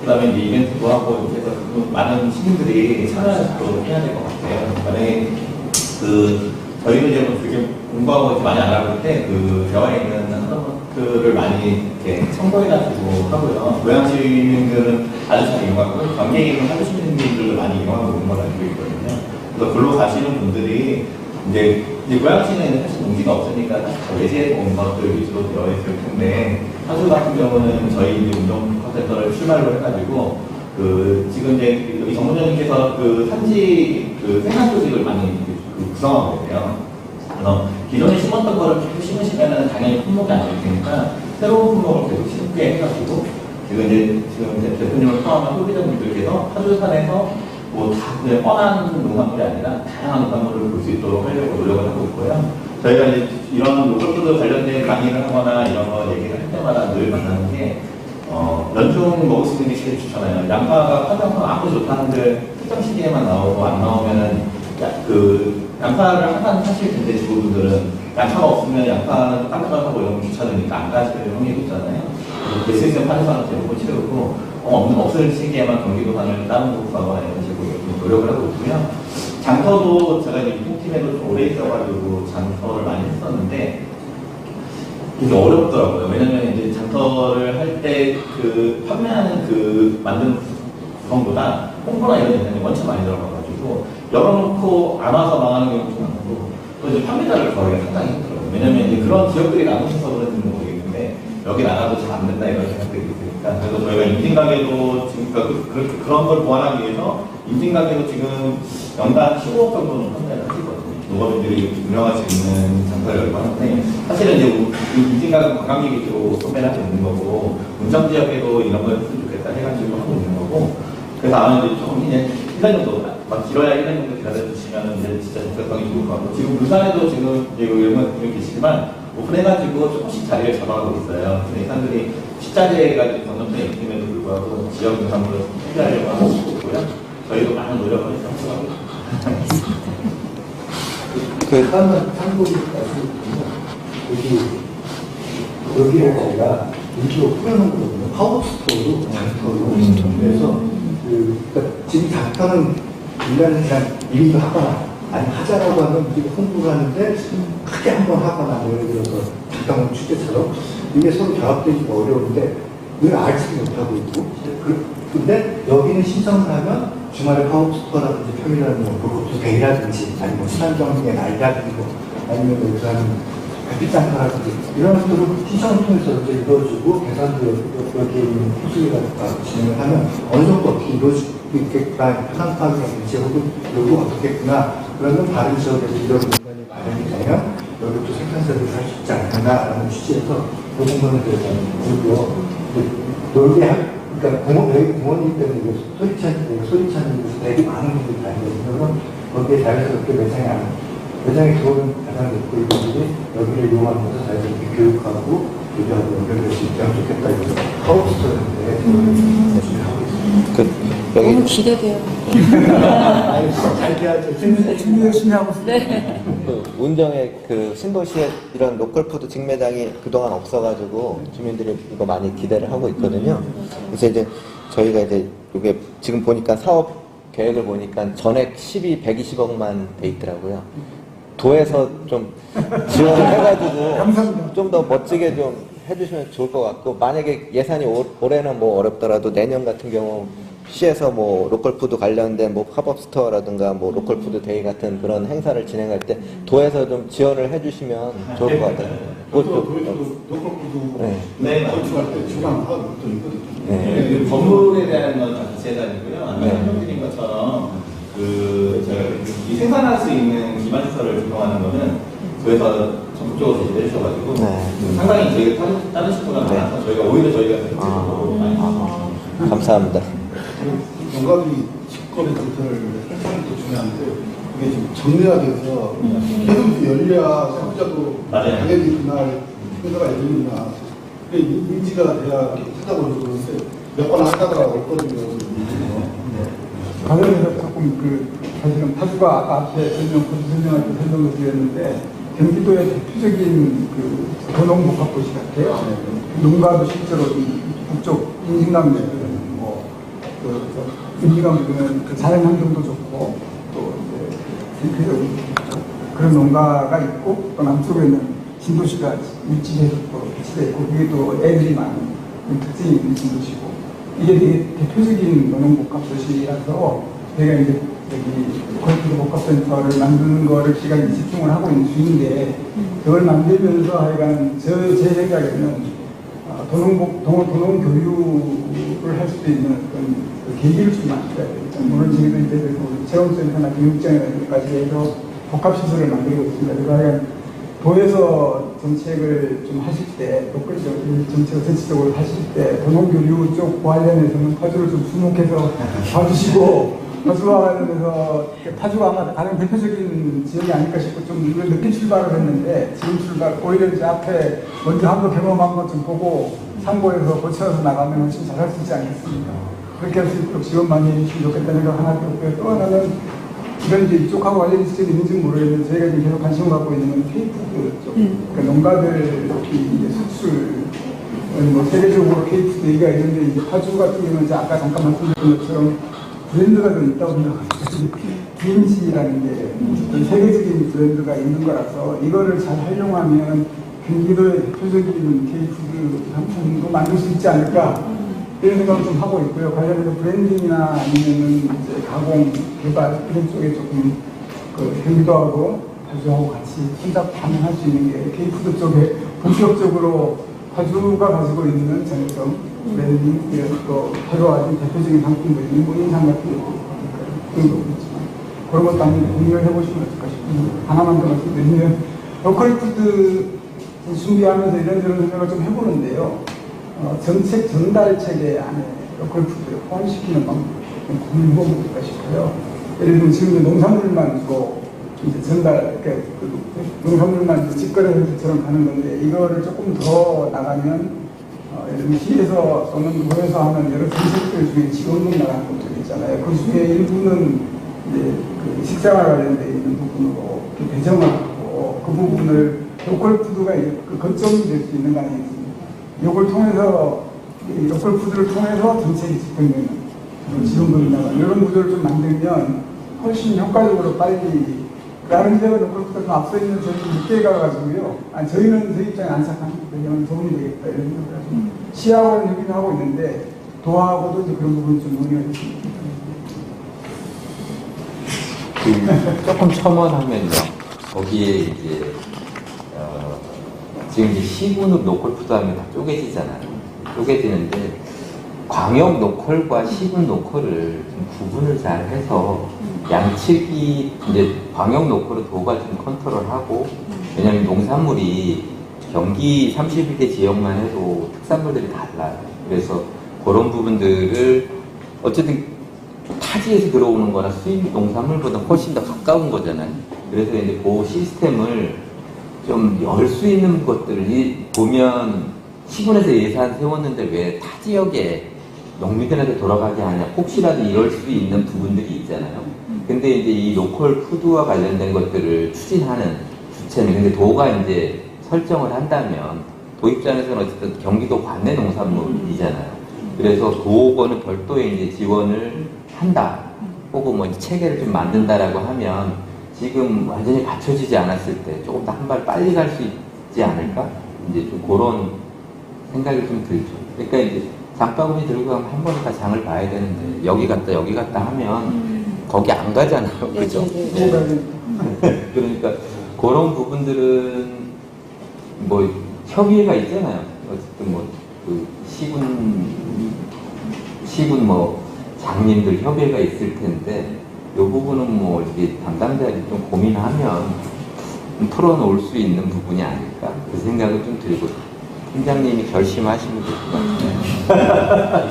그다음에 이제 이벤트도 하고 이렇게 해서 많은 시민들이 참여하도록 해야 될 것 같아요. 만약에 저희는 이제 되게 공부하고 이렇게 많이 알아볼 때 대화에 있는 하다못들을 많이 이렇게 참고해가지고 하고요. 고양 시민들은 아주 잘 이용하고 관계인은 하루 시민들도 많이 이용하고 있는 걸 알고 있거든요. 그래서 글로 가시는 분들이 이제 고양시는 사실 용지가 없으니까 외지에서 온 것들 위주로 되어 있을 텐데 하수 같은 경우는 저희 이제 운동 컨센터를 출발로 해가지고 지금 이제 여기 정부장님께서 산지 생산 조직을 많이 구성하고 계세요. 그래서 기존에 심었던 거를 계속 심으시면은 당연히 품목이 안 될 테니까 새로운 품목을 계속 심게 해가지고 지금 대표님을 포함한 소비자분들께서 하주산에서 다 그냥 뻔한 농산물이 아니라 다양한 농산물을 볼 수 있도록 하려고 노력을 하고 있고요. 저희가 이제 이런 로컬푸드 관련된 강의를 하거나 이런 거 얘기를 할 때마다 늘 만나는 게 연중 먹을 수 있는 게 제일 좋잖아요. 양파가 화장품 아무 좋다는데 특정 시기에만 나오고 안 나오면은 양파를 항상 사실 텐데 주부분들은 양파가 없으면 양파는 깜깜하고 이런 거 귀찮으니까 안 가시는 형이 있잖아요. 그래서 있으면 판매사는 대부분 채우고 없을 시기에만 경기도산을 다른 곳 가거나 이런 식으로 노력을 하고 있고요. 장터도 제가 이제 유통팀에도 좀 오래 있어가지고 장터를 많이 했었는데 되게 어렵더라고요. 왜냐면 이제 장터를 할 때 판매하는 만드는 구성보다 홍보나 이런 데는 원체 많이 들어가가지고 열어놓고 안 와서 망하는 경우도 많고 또 이제 판매자를 구하기가 상당히 힘들어요. 왜냐면 이제 그런 지역들이 나눠져서 그런지는 모르겠는데 여기 나가도 잘 안 된다 이런 생각들이 있으니까 그래서 저희가 인증가게도 지금 그런 걸 보완하기 위해서 인증가게도 지금 연간 15억 정도는 판매를 하시거든요. 노거분들이 운영하시고 있는 장사를 열고 하는데 사실은 이제 인증가게 관광객 위주로 판매를 하고 있는 거고 운정지역에도 이런 걸 했으면 좋겠다 해가지고 하고 있는 거고 그래서 아마 이제 조금 1년 정도 길어야 1년 정도 기다려주시면 이제 진짜 적극성이 좋을 것 같고 지금 부산에도 지금 이런 분이 계시지만 오픈해가지고 조금씩 자리를 잡아가고 있어요. 그래서 이 사람들이 식자재가 건너편에 있음에도 불구하고 지역 농산물을 소비하려고 하고 있고요. 저희도 많은 노력을 해서 하고 있습니다. 한번 참고까지 여기를 제가 인기로 꾸며놓은 거거든요. 파워스토어로 장터로. 그래서 그러니까 지금 장터는 인간은 그냥 이름도 하거나 아니면 하자라고 하면 우리가 홍보를 하는데 크게 한번 하거나 뭐 예를 들어서 잠깐만 축제처럼 이게 서로 결합되기가 어려운데 우리가 알지도 못하고 있고 근데 여기는 신청을 하면 주말에 파워스토어라든지 평일에는 뭐 볼컵도 데이라든지 아니면 뭐 신한정의 날이라든지 아니면 여기서 하는 백빛장터라든지 이런 것들을 신청을 통해서 이렇게 이루어지고 계산도 여기에 있는 호수가 진행을 하면 어느 정도 어떻게 이루어질 수 있겠다 편한 파악이라든지 혹은 요거 어떻겠구나 그러면 다른 지역에서 이런 공간이 마련이 되면 여기도 생산자들이 할 수 있지 않겠나라는 취지에서 그 공간에 대해서는 그리고 놀게 그러니까 부모님 때문에 소리찬에서 되게 많은 분들이 다니거든요. 거기에 자연스럽게 매장에 들어오는 가장 높고 이분들이 여기를 이용하면서 자연스럽게 교육하고 교류하고 연결될 수 있다면 좋겠다 이래서 파워스토어인데 준비하고 있습니다. 너무 기대돼요. 잘 돼야죠. 준비 열심히 하고 있습니다. 네. 운정의 신도시에 이런 로컬푸드 직매장이 그동안 없어가지고 주민들이 이거 많이 기대를 하고 있거든요. 그래서 이제 저희가 이제 이게 지금 보니까 사업 계획을 보니까 전액 120억만 돼 있더라고요. 도에서 좀 지원을 해가지고 좀 더 멋지게 좀 해주시면 좋을 것 같고 만약에 예산이 올해는 뭐 어렵더라도 내년 같은 경우 시에서 뭐 로컬푸드 관련된 뭐 팝업 스토어라든가 뭐 로컬푸드 데이 같은 그런 행사를 진행할 때 도에서 좀 지원을 해주시면 좋을 것 같아요. 네, 건축할 때 주관 파악도 있거든요. 네. 건물에 대한 건 다 재단이고요. 아까 설명드린 것처럼 제가 이 생산할 수 있는 기반 시설을 조성하는 거는 도에서 적극적으로 제시해 주셔가지고 상당히 저희가 따르실 거가 많아서 저희가 오히려 저희가 적극적으로 많이 감사합니다. 영감이 직거래 조사를 생산이 더 중요한데 이게 지금 정리화돼서 계속 열려야 소비자도 당연히 그날 회사가 열리나 인지가 돼야 찾아보려고 그러는데 몇 번 하다가 왔거든요. 관련해서 조금 사실은 파주가 아까 앞에 설명할 때 설명을 드렸는데 경기도의 대표적인 도농복합도시 같아요. 농가도 실제로 이 북쪽 임진강 임진강 보면 자연 환경도 좋고 또 이제 대표적인 그런 농가가 있고 또 남쪽에는 진도시가 밀집해서 또 배치되어 있고 그게 또 애들이 많은 특징이 있는 진도시고 이게 되게 대표적인 농업복합도시라서 제가 이제 골프 복합센터를 만드는 거를 제가 이제 집중을 하고 있는 중인데 그걸 만들면서 하여간 제 생각에는 도농 교육을 할 수도 있는 그런 계기를 좀 만들어야 되겠죠. 물론 저희도 이제 체험센터나 교육장까지 해서 복합시설을 만들고 있습니다. 그래서 하여간 도에서 정책을 좀 하실 때, 정책을 전체적으로 하실 때, 도농교육 쪽 관련해서는 파주를 좀 주목해서 봐주시고, 파주와 관련해서 파주가 아마 가장 대표적인 지역이 아닐까 싶고 좀 늦게 출발을 했는데, 지금 오히려 이제 앞에 먼저 한번 경험한 것 좀 보고, 참고해서 고쳐서 나가면 훨씬 잘할 수 있지 않겠습니까? 그렇게 할 수 있도록 지원 많이 해주시면 좋겠다는 생각 하나 들었고요. 또 하나는 이건 이제 이쪽하고 관련이 실제로 있는지는 모르겠는데 저희가 지금 계속 관심을 갖고 있는 건 K푸드 쪽. 그러니까 농가들 이제 수출, 뭐 세계적으로 K푸드 얘기가 있는데 이제 파주 같은 경우는 이제 아까 잠깐 말씀드린 것처럼 브랜드가 좀 있다고 생각합니다. BMC라는 게 세계적인 브랜드가 있는 거라서 이거를 잘 활용하면 경기도의 대표적인 K푸드 상품도 만들 수 있지 않을까. 이런 생각을 좀 하고 있고요. 관련해서 브랜딩이나 아니면은 이제 가공, 개발 이런 쪽에 조금 경기도하고 파주하고 같이 손잡하면 할 수 있는 게 K푸드 쪽에 본격적으로 파주가 가지고 있는 전통 브랜딩 이런 또 파주가 가진 대표적인 상품들이 뭐 인상 같은 것도 그런 것도 있지만 그런 것도 한번 고민을 해보시면 어떨까 싶습니다. 하나만 더 말씀드리면 로컬푸드 준비하면서 이런저런 생각을 좀 해보는데요. 정책 전달 체계 안에 로컬푸드를 포함시키는 방법을 좀 고민해볼까 싶어요. 예를 들면 지금 농산물만 주고 이제 전달, 그러니까 농산물만 직거래처럼 가는 건데 이거를 조금 더 나가면 예를 들면 시에서 또는 도에서 하는 여러 정책들 중에 지원금 나가는 것들이 있잖아요. 그 중에 일부는 이제 식생활 관련되어 있는 부분으로 배정하고 그 부분을 로컬푸드가 이제 거점이 될 수 있는 거 아니겠습니까? 이걸 통해서, 이 로컬푸드를 통해서 정책이 집행되는 지원금이 나가는 이런 구조를 좀 만들면 훨씬 효과적으로 빨리, 다른 지역은 로컬푸드가 좀 앞서 있는 저희 늦게 가가지고요. 아니, 저희는 저희 입장에 안착하는 거면 도움이 되겠다, 이런 생각을 하고 시하고는 얘기를 하고 있는데, 도하고도 이제 그런 부분이 좀 논의가 됐습니다. 조금 첨언하면요. 거기에 이제 지금 이제 시군 로컬푸드 하면 다 쪼개지잖아요. 쪼개지는데 광역 로컬과 시군 로컬을 좀 구분을 잘 해서 양측이 이제 광역 로컬은 도가 좀 컨트롤하고 왜냐하면 농산물이 경기 31개 지역만 해도 특산물들이 달라요. 그래서 그런 부분들을 어쨌든 타지에서 들어오는 거나 수입 농산물보다 훨씬 더 가까운 거잖아요. 그래서 이제 그 시스템을 좀 열 수 있는 것들을 보면 시군에서 예산 세웠는데 왜 타 지역에 농민들한테 돌아가게 하냐 혹시라도 이럴 수 있는 부분들이 있잖아요. 근데 이제 이 로컬 푸드와 관련된 것들을 추진하는 주체는 근데 도가 이제 설정을 한다면 도 입장에서는 어쨌든 경기도 관내 농산물이잖아요. 그래서 도거는 별도의 이제 지원을 한다. 혹은 뭐 체계를 좀 만든다라고 하면 지금 완전히 갖춰지지 않았을 때 조금 더 한 발 빨리 갈 수 있지 않을까? 이제 좀 그런 생각이 좀 들죠. 그러니까 이제 장바구니 들고 가면 한 번에 다 장을 봐야 되는데 여기 갔다 하면 거기 안 가잖아요. 그죠? 네. 그러니까 그런 부분들은 뭐 협의회가 있잖아요. 어쨌든 뭐 그 시군 뭐 장님들 협의회가 있을 텐데 이 부분은 뭐 이렇게 담당자들이 좀 고민하면 좀 풀어놓을 수 있는 부분이 아닐까 그 생각은 좀 들고 팀장님이 결심하시면 될 것 같아요.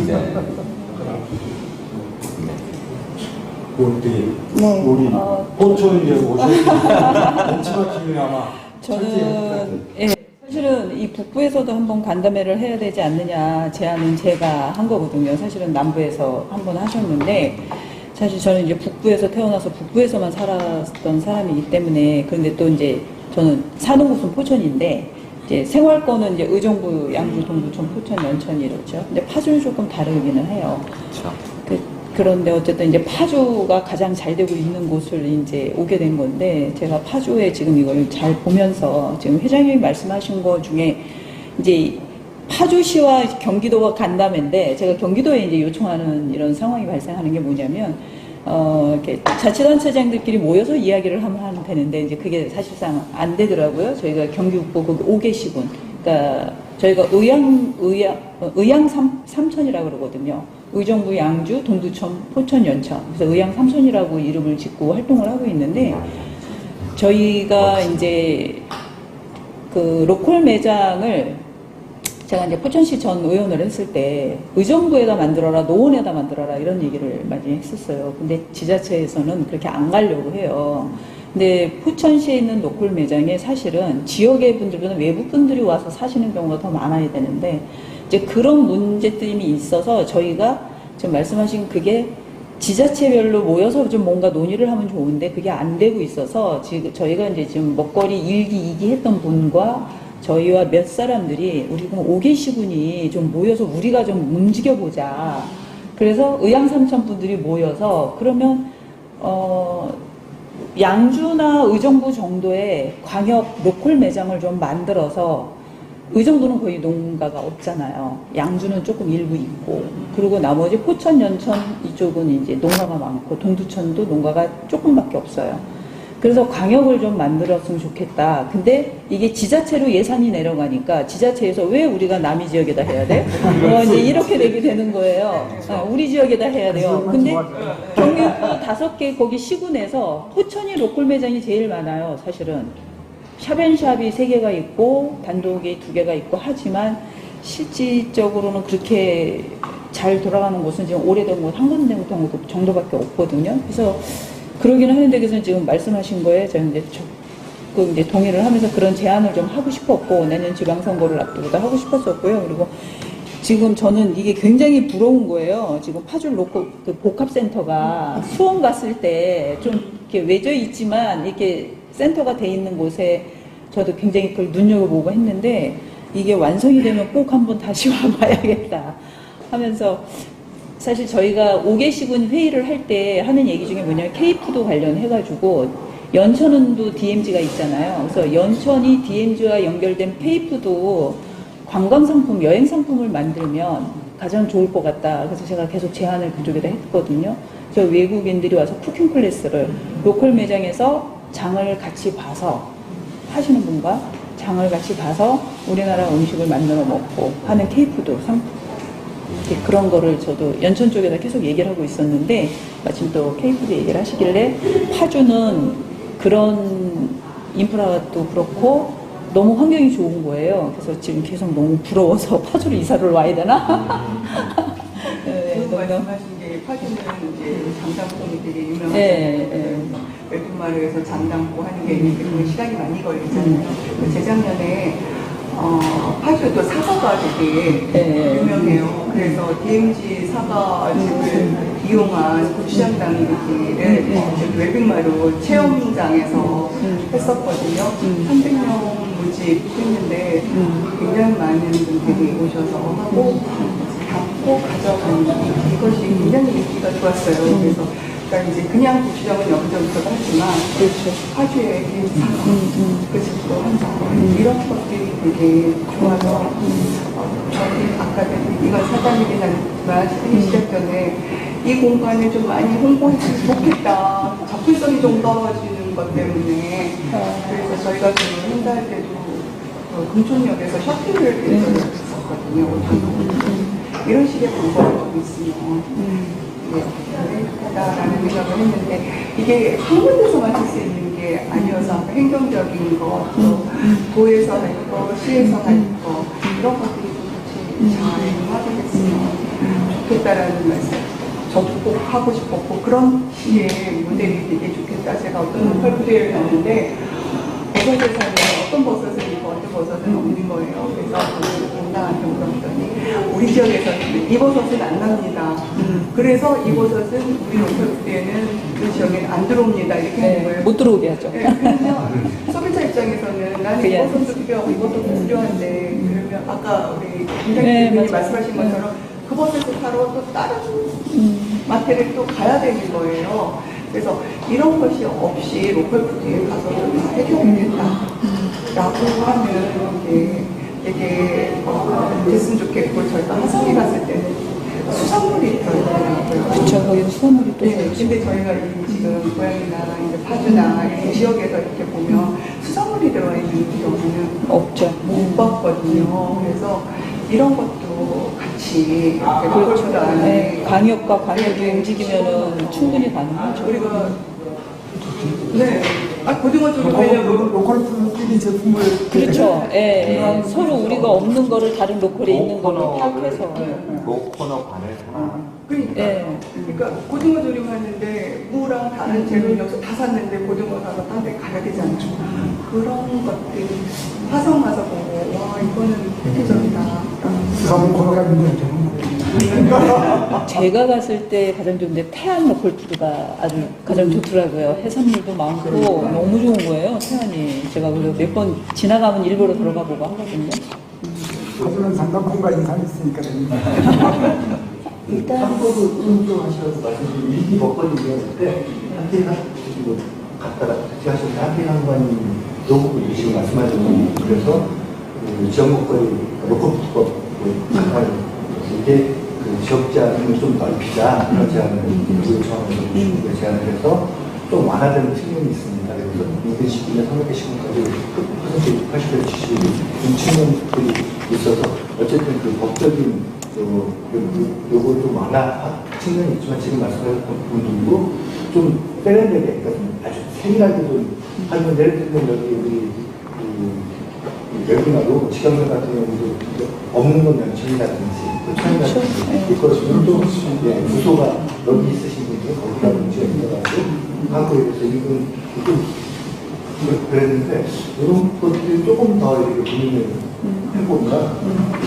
네. 우리 본촌 이제 오셨는데 멘치마킹이 아마 저는 예, 사실 사실은 이 북부에서도 한번 간담회를 해야 되지 않느냐 제안은 제가 한 거거든요. 사실은 남부에서 한번 하셨는데, 사실 저는 이제 북부에서 태어나서 북부에서만 살았던 사람이기 때문에, 그런데 또 이제 저는 사는 곳은 포천인데, 이제 생활권은 이제 의정부, 양주, 동두천, 포천, 연천 이렇죠. 근데 파주는 조금 다르기는 해요. 그렇죠. 그런데 어쨌든 이제 파주가 가장 잘 되고 있는 곳을 이제 오게 된 건데, 제가 파주에 지금 이걸 잘 보면서 지금 회장님이 말씀하신 것 중에 이제 파주시와 경기도가 간담회인데, 제가 경기도에 이제 요청하는 이런 상황이 발생하는 게 뭐냐면, 이렇게 자치단체장들끼리 모여서 이야기를 하면 되는데, 이제 그게 사실상 안 되더라고요. 저희가 경기북부 거기 5개시군. 그러니까 저희가 의양 삼천이라고 그러거든요. 의정부, 양주, 동두천, 포천, 연천. 그래서 의양 삼천이라고 이름을 짓고 활동을 하고 있는데, 저희가 이제 그 로컬 매장을 제가 이제 포천시 전 의원을 했을 때 의정부에다 만들어라, 노원에다 만들어라 이런 얘기를 많이 했었어요. 근데 지자체에서는 그렇게 안 가려고 해요. 근데 포천시에 있는 로컬 매장에 사실은 지역의 분들보다 외부 분들이 와서 사시는 경우가 더 많아야 되는데, 이제 그런 문제점이 있어서 저희가 지금 말씀하신 그게 지자체별로 모여서 좀 뭔가 논의를 하면 좋은데 그게 안 되고 있어서 지금 저희가 이제 지금 먹거리 1기, 2기 했던 분과 저희와 몇 사람들이 우리 그럼 5개시군이 좀 모여서 우리가 좀 움직여보자. 그래서 의양삼천 분들이 모여서 그러면 양주나 의정부 정도의 광역 로컬 매장을 좀 만들어서, 의정부는 거의 농가가 없잖아요. 양주는 조금 일부 있고, 그리고 나머지 포천, 연천 이쪽은 이제 농가가 많고, 동두천도 농가가 조금밖에 없어요. 그래서 광역을 좀 만들었으면 좋겠다. 근데 이게 지자체로 예산이 내려가니까 지자체에서 왜 우리가 남이 지역에다 해야 돼? 이제 이렇게 되게 되는 거예요. 우리 지역에다 해야 돼요. 근데 경기도 5개 거기 시군에서 포천이 로컬 매장이 제일 많아요. 사실은. 샵앤샵이 3개가 있고 단독이 2개가 있고 하지만 실질적으로는 그렇게 잘 돌아가는 곳은 지금 오래된 곳, 한 군데 곳 정도밖에 없거든요. 그래서 그러기는 하는데, 그래서 지금 말씀하신 거에 저는 이제 적극 이제 동의를 하면서 그런 제안을 좀 하고 싶었고, 내년 지방선거를 앞두고도 하고 싶었었고요. 그리고 지금 저는 이게 굉장히 부러운 거예요. 지금 파주 로컬 그 복합센터가 수원 갔을 때 좀 이렇게 외져 있지만 이렇게 센터가 돼 있는 곳에 저도 굉장히 그걸 눈여겨보고 했는데, 이게 완성이 되면 꼭 한번 다시 와봐야겠다 하면서, 사실 저희가 5개시군 회의를 할 때 하는 얘기 중에 뭐냐면 K푸드 관련해가지고 연천은도 DMZ가 있잖아요. 그래서 연천이 DMZ와 연결된 K푸드 관광상품, 여행상품을 만들면 가장 좋을 것 같다. 그래서 제가 계속 제안을 그쪽에다 했거든요. 그래서 외국인들이 와서 쿠킹 클래스를 로컬 매장에서 장을 같이 봐서, 하시는 분과 장을 같이 봐서 우리나라 음식을 만들어 먹고 하는 K푸드 상품, 그런 거를 저도 연천 쪽에다 계속 얘기를 하고 있었는데, 마침 또 K푸드 얘기를 하시길래 파주는 그런 인프라도 그렇고 너무 환경이 좋은 거예요. 그래서 지금 계속 너무 부러워서 파주로 이사를 와야 되나? 네, 말씀하신 게 파주는 이제 장담콩이 되게 유명하잖아요. 네. 외국말에서 장담고 하는 게 있는데 그게 시간이 많이 걸리잖아요. 재작년에 파주도 사과가 되게 유명해요. 그래서 DMZ 사과즙을 이용한 고추장당기를 웨빙마루 체험장에서 했었거든요. 300명 모집했는데 굉장히 많은 분들이 오셔서 하고 담고 가져가는 이것이 굉장히 인기가 좋았어요. 그래서 그러니까 이제 그냥 고추장은 여기저기서 하지만 파주에 사과, 그집도 한장 이런 것들이 되게 좋아서 저희 아까 이건 사장님이지만 시즌 시작 전에 이 공간을 좀 많이 홍보했으면 좋겠다. 접근성이 좀 떨어지는 것 때문에 그래서 저희가 그 행사할 때도 금촌역에서 셔틀을 했었거든요. 이런 식의 방법이 좀 있으면 좋겠다라는 생각을 했는데, 이게 한 군데서만 할 수 있는 게 아니어서 행정적인 거, 또 도에서 할 거, 시에서 할 거, 이런 것들이 좀 같이 잘 하게 됐으면 좋겠다라는 말씀. 저도 꼭 하고 싶었고, 그런 시에 모델이 되게 좋겠다. 제가 어떤 로컬 무대를 갔는데 버섯에서는 어떤 버섯을 입고 어떤 버섯은 없는 거예요. 그래서 저는 공장한테 물어봤더니 우리 지역에서는 이 버섯은 안 납니다. 그래서 이 버섯은 우리 농촌에는 그 지역에는 안 들어옵니다. 이렇게 하는 거예요. 못 들어오게 하죠. 네, 그러면 소비자 입장에서는 나는 이 그냥. 버섯도 필요하고 이 버섯도 필요한데 그러면 아까 우리 김장님 네, 대표님 맞아요. 말씀하신 것처럼 그 버섯을 사러 또 다른 마트를 또 가야 되는 거예요. 그래서 이런 것이 없이 로컬푸드에 가서 좀 해줘야겠다 라고 하면 이게 됐으면 좋겠고 저희가 화성에 갔을 때는 수산물이 들어있더라고요. 그렇죠. 거기 수산물이 또 네, 근데 저희가 지금 고양이나 이제 파주나 이런 지역에서 이렇게 보면 수산물이 들어가 있는 경우는 없죠. 못 봤거든요. 그래서 이런 것도 같이 이렇게 그렇죠. 로컬푸드 안에 네, 광역과 광역이 움직이면은 충분히 가능하죠. 우리가 네, 고등어 쪽으로 하려고 로컬 푸드끼리 제품을 그렇죠. 예, 서로 우리가 없는 거를 다른 로컬에 있는 거를 파악해서. 코너 관을 하나. 그러니까, 예. 그러니까 고등어 조림하는데 무랑 다른 재료 여기서 다 샀는데 고등어 사서 딴 데 가야 되지 않죠. 그런 것들이 화성 가서 보고 와 이거는 획기적이다. 수산물 코너가 있는 경우는 제가 갔을 때 가장 좋은데 태안 로컬푸드가 아주 가장 좋더라고요. 해산물도 많고 너무 좋은 거예요. 태안이. 제가 몇 번 지나가면 일부러 들어가 보고 하거든요. 하지만 상담권과 인상이 있으니까 됩니다. 일단 한국을 운동하셔서 말씀드린 일기 먹거리 이었는데 한태인 갔다가 같이 하셨는데 한태인 한관이 노부부 지금 말씀하셨던 그래서 그 지역 먹거리 로컬푸드법 이게 그 지역 제한을 좀 넓히자 그런 제안을 요청하면서 제안을 해서 좀 완화되는 측면이 있습니다. 그래서 220분에 300개씩까지 퍼센트 80대 70이 좀 측면들이 있어서 어쨌든 그 법적인 요거 좀 완화 측면이 있지만 지금 말씀하셨던 부분도 좀 세련되게 그러니까 아주 세밀하게 좀 하면 예를 들면 여기 우리 여기나도 직영상 같은 경우도 없는 건 면책이라든지 차이라든지 있거든요. 또 부소가 여기 있으신 분들은 거기다 문제가 있어가지고 한국에 대해서 이건 좀 그랬는데 이런 것들이 조금 더 이렇게 고민을 해보면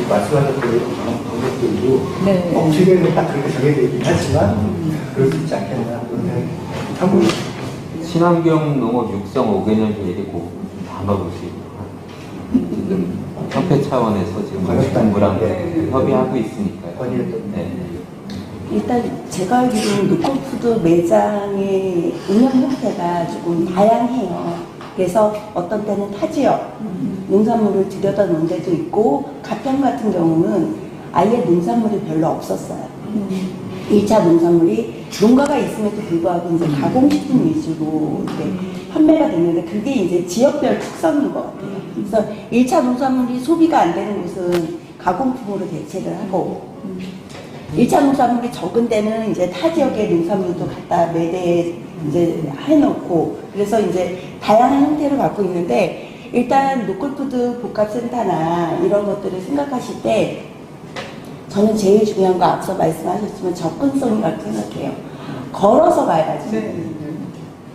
말씀하셨던 방법들도 네. 법칙에는 딱 그렇게 정해져 있긴 하지만 그럴 수 있지 않겠나 그런 생각이 한국 친환경 농업 육성 5개년 계획이 꼭 담아보시고 지금 협회 차원에서 지금 농축산물랑 협의하고 있으니까요. 네. 일단 제가 알기로는 로컬푸드 매장의 운영 형태가 조금 다양해요. 그래서 어떤 때는 타 지역 농산물을 들여다 놓은 데도 있고 가평 같은 경우는 아예 농산물이 별로 없었어요. 1차 농산물이 농가가 있음에도 불구하고 이제 가공식품 위주로 이렇게 판매가 됐는데 그게 이제 지역별 특성인 것 같아요. 그래서 1차 농산물이 소비가 안 되는 곳은 가공품으로 대체를 하고 1차 농산물이 적은 데는 이제 타 지역의 농산물도 갖다 매대에 이제 해놓고 그래서 이제 다양한 형태를 갖고 있는데 일단 로컬푸드 복합센터나 이런 것들을 생각하실 때 저는 제일 중요한 거 앞서 말씀하셨지만 접근성이라고 생각해요. 걸어서 가야지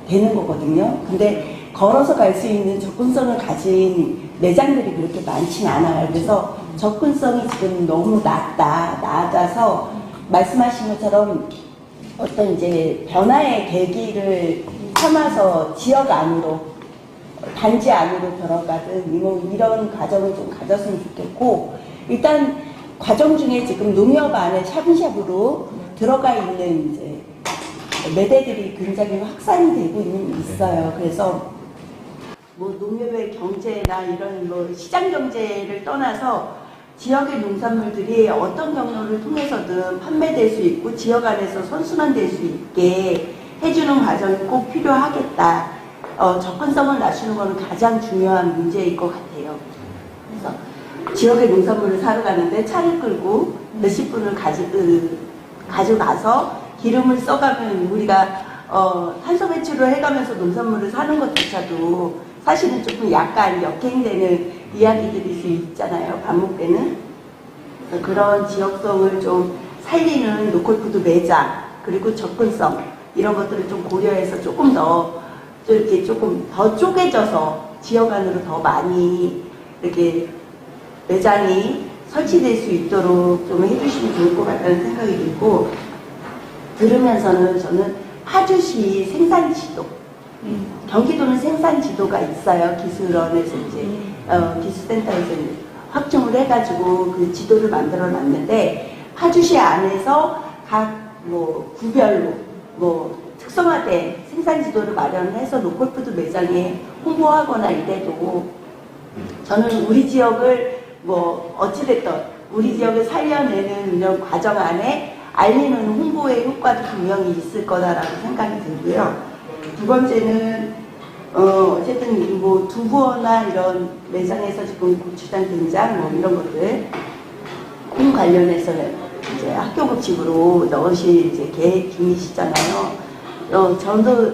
되는 거거든요. 근데 걸어서 갈 수 있는 접근성을 가진 매장들이 그렇게 많지는 않아요. 그래서 접근성이 지금 너무 낮아서 말씀하신 것처럼 어떤 이제 변화의 계기를 삼아서 지역 안으로 단지 안으로 들어가든 이런 과정을 좀 가졌으면 좋겠고 일단 과정 중에 지금 농협 안에 샤브샤브로 들어가 있는 이제 매대들이 굉장히 확산이 되고 있어요. 그래서 뭐 농협의 경제나 이런 뭐 시장 경제를 떠나서 지역의 농산물들이 어떤 경로를 통해서든 판매될 수 있고 지역 안에서 선순환될 수 있게 해주는 과정이 꼭 필요하겠다. 접근성을 낮추는 것은 가장 중요한 문제일 것 같아요. 그래서 지역의 농산물을 사러 가는데 차를 끌고 몇십 분을 가져가서 기름을 써가면 우리가 탄소 배출을 해가면서 농산물을 사는 것조차도 사실은 조금 약간 역행되는 이야기들일 수 있잖아요. 반복되는. 그런 지역성을 좀 살리는 로컬푸드 매장 그리고 접근성 이런 것들을 좀 고려해서 조금 더 이렇게 조금 더 쪼개져서 지역 안으로 더 많이 이렇게 매장이 설치될 수 있도록 좀 해주시면 좋을 것 같다는 생각이 들고, 들으면서는 저는 파주시 생산지도, 경기도는 생산지도가 있어요. 기술원에서 이제 기술센터에서 확정을 해가지고 그 지도를 만들어 놨는데, 파주시 안에서 각 뭐 구별로 뭐 특성화된 생산지도를 마련해서 로컬푸드 매장에 홍보하거나 이래도, 저는 우리 지역을 뭐 어찌됐든 우리 지역을 살려내는 이런 과정 안에 알리는 홍보의 효과도 분명히 있을 거다라고 생각이 들고요. 두 번째는 어쨌든 뭐 두부나 이런 매장에서 지금 고추장, 된장 뭐 이런 것들 콩 관련해서는 이제 학교 급식으로 넣으실 이제 계획 중이시잖아요. 저도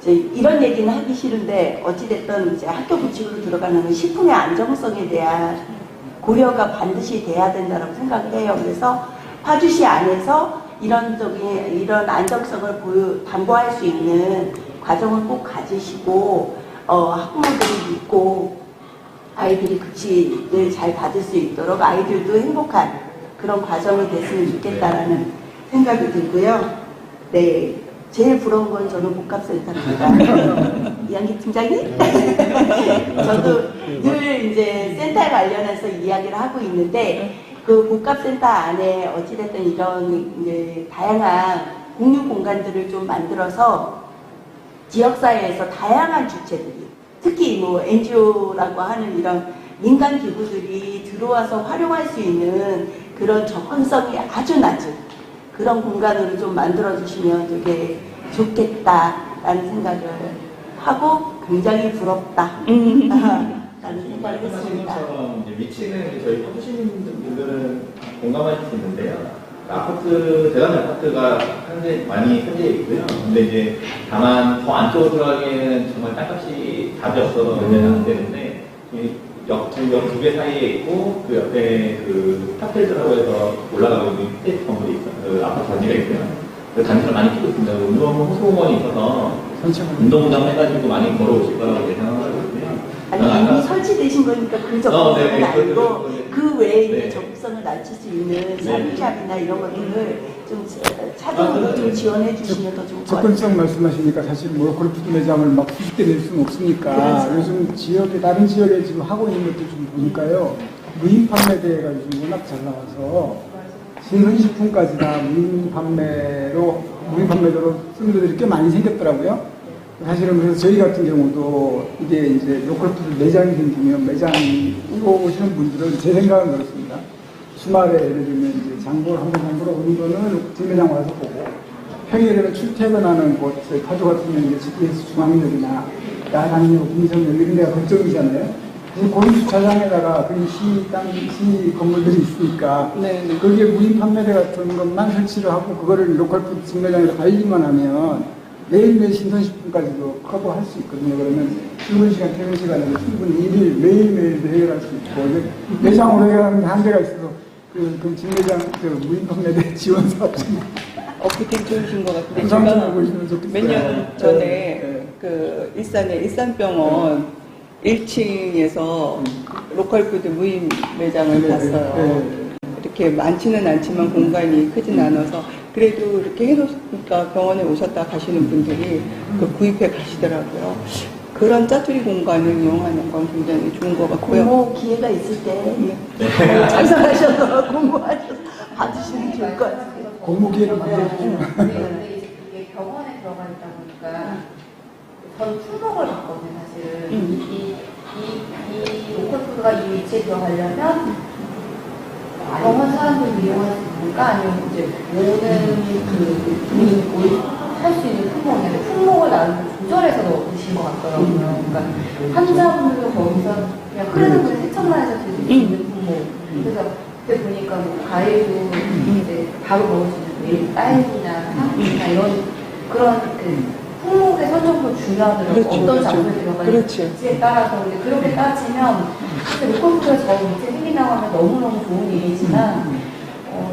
이제 이런 얘기는 하기 싫은데 어찌됐든 이제 학교 급식으로 들어가는 식품의 안정성에 대한 고려가 반드시 돼야 된다고 생각을 해요. 그래서 파주시 안에서 이런 안정성을 담보할 수 있는 과정을 꼭 가지시고 학부모들이 믿고 아이들이 급식을 잘 받을 수 있도록 아이들도 행복한 그런 과정이 됐으면 좋겠다라는 생각이 들고요. 네, 제일 부러운 건 저는 복합센터입니다. 이한기 팀장님? 저도 늘 이제 센터에 관련해서 이야기를 하고 있는데, 그 복합센터 안에 어찌됐든 이런 이제 다양한 공유 공간들을 좀 만들어서 지역사회에서 다양한 주체들이, 특히 뭐 NGO라고 하는 이런 민간 기구들이 들어와서 활용할 수 있는 그런 접근성이 아주 낮은 그런 공간으로 좀 만들어주시면 되게 좋겠다라는 생각을 하고 굉장히 부럽다 라는 생각을 했습니다. 지금처럼 위치는 저희 파주시민분들은 공감하실 수 있는데요. 아파트, 대단한 아파트가 많이 현재 있고요. 근데 이제 다만 더 안쪽으로 들어가기에는 정말 땅값이 답이 없어서 안 되는데, 역 두 개 사이에 있고, 그 옆에 그 탑텔즈라고 해서 올라가고 있는 스테이트 건물이 있어요. 그 아파트 단지가 있고요. 그 단지를 많이 끼고 있습니다. 운동 호수공원이 있어서 운동장 해가지고 많이 걸어오실 거라고 예상하고 있고요. 아니, 이미 설치되신 거니까 그 접근성은 네, 아니고 그 외에 있는 네. 접근성을 낮출 수 있는 사무샵이나 이런 것들을 좀 차등으로 좀 지원해 주시면 더 좋을 것 같아요. 접근성 말씀하시니까 사실 뭐 골프도 매장을 막 수십 대 낼 수는 없으니까, 그렇죠. 요즘 지역에 다른 지역에 지금 하고 있는 것들 좀 보니까요, 무인 판매대회가 요즘 워낙 잘 나와서 신흥식품까지 다 무인 판매대로 쓰는 데들이 꽤 많이 생겼더라고요. 사실은 그래서 저희 같은 경우도 이게 이제 로컬푸드 매장이 생기면 매장으로 오시는 분들은 제 생각은 그렇습니다. 주말에 예를 들면 이제 장보러 오는 거는 구매장 와서 보고, 평일에는 출퇴근하는 곳, 저희 파주 같은 경우는 GPS 중앙역이나 야간역, 인성역 이런 데가 걱정이잖아요. 그런 주차장에다가 그런 시 건물들이 있으니까, 거기에 무인 판매대 같은 것만 설치를 하고 그거를 로컬푸드 직매장에서 알리만 하면 매일매일 신선식품까지도 커버할 수 있거든요. 그러면 출근 시간, 퇴근 시간에도 충분히 매일매일도 해결할 수 있고, 매장으로 해결하는 한 대가 있어서 그 직매장 무인 판매대 지원 사업 좀 어떻게 좋으신 것 같은데, 부상좀 보시면 좋겠어요. 몇 년 전에 네. 그 일산의 일산병원 1층에서 로컬푸드 무인 매장을 봤어요. 이렇게 많지는 않지만 공간이 크진 않아서 그래도 이렇게 해놓으니까 병원에 오셨다 가시는 분들이 그 구입해 가시더라고요. 그런 짜투리 공간을 이용하는 건 굉장히 좋은 것 같고요. 공모 기회가 있을 때 참석하셔서 공모하셔서 받으시면 좋을 것 같아요. 공모 기회를 만들어주시면. 근데 이게 병원에 들어가 있다 보니까 전 충격을 받거든요, 사실은. 이 로컬푸드가 이 위치에 들어가려면 병원 사람들이 이용할 수 있을까? 아니면 이제 모든 그 할 수 있는 품목인데 품목을 나름 조절해서 넣으신 것 같더라고요. 그러니까 환자분들도 거기서 그냥 흐르는 물에 세척만 해서 드실 수 있는 품목. 그래서 그때 보니까 뭐 과일도 이제 바로 먹을 수 있는 딸기나 상추나 이런 그런 그 품목의 선정도 중요하더라고요. 그렇죠, 어떤 그렇죠. 장소에 들어가는지에 따라서. 근데 그렇게 따지면 로컬푸드가 저 밑에 생긴다고 하면 너무너무 좋은 일이지만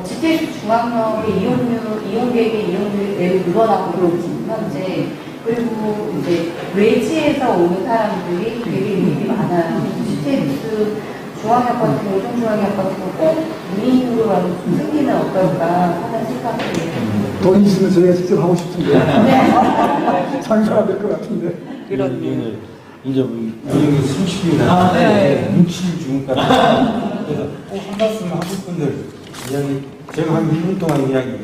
GPS 중앙역의 이용객의 이용률이 매우 늘어나고 있는 현재. 그리고 이제 외지에서 오는 사람들이 되게 중앙역 같은 거, 오종중앙역 같은 거 꼭 무인으로라도 좀 승리는 어떨까 하는 생각이 돈 있으면 저희가 직접 하고 싶은데 장사가 될 것 같은데. 그런 이제 우리 30일이나 눈치를 주니까 그래서 꼭 한 말씀 하실 분들 이야기 제가 한 1분 동안 이야기 아니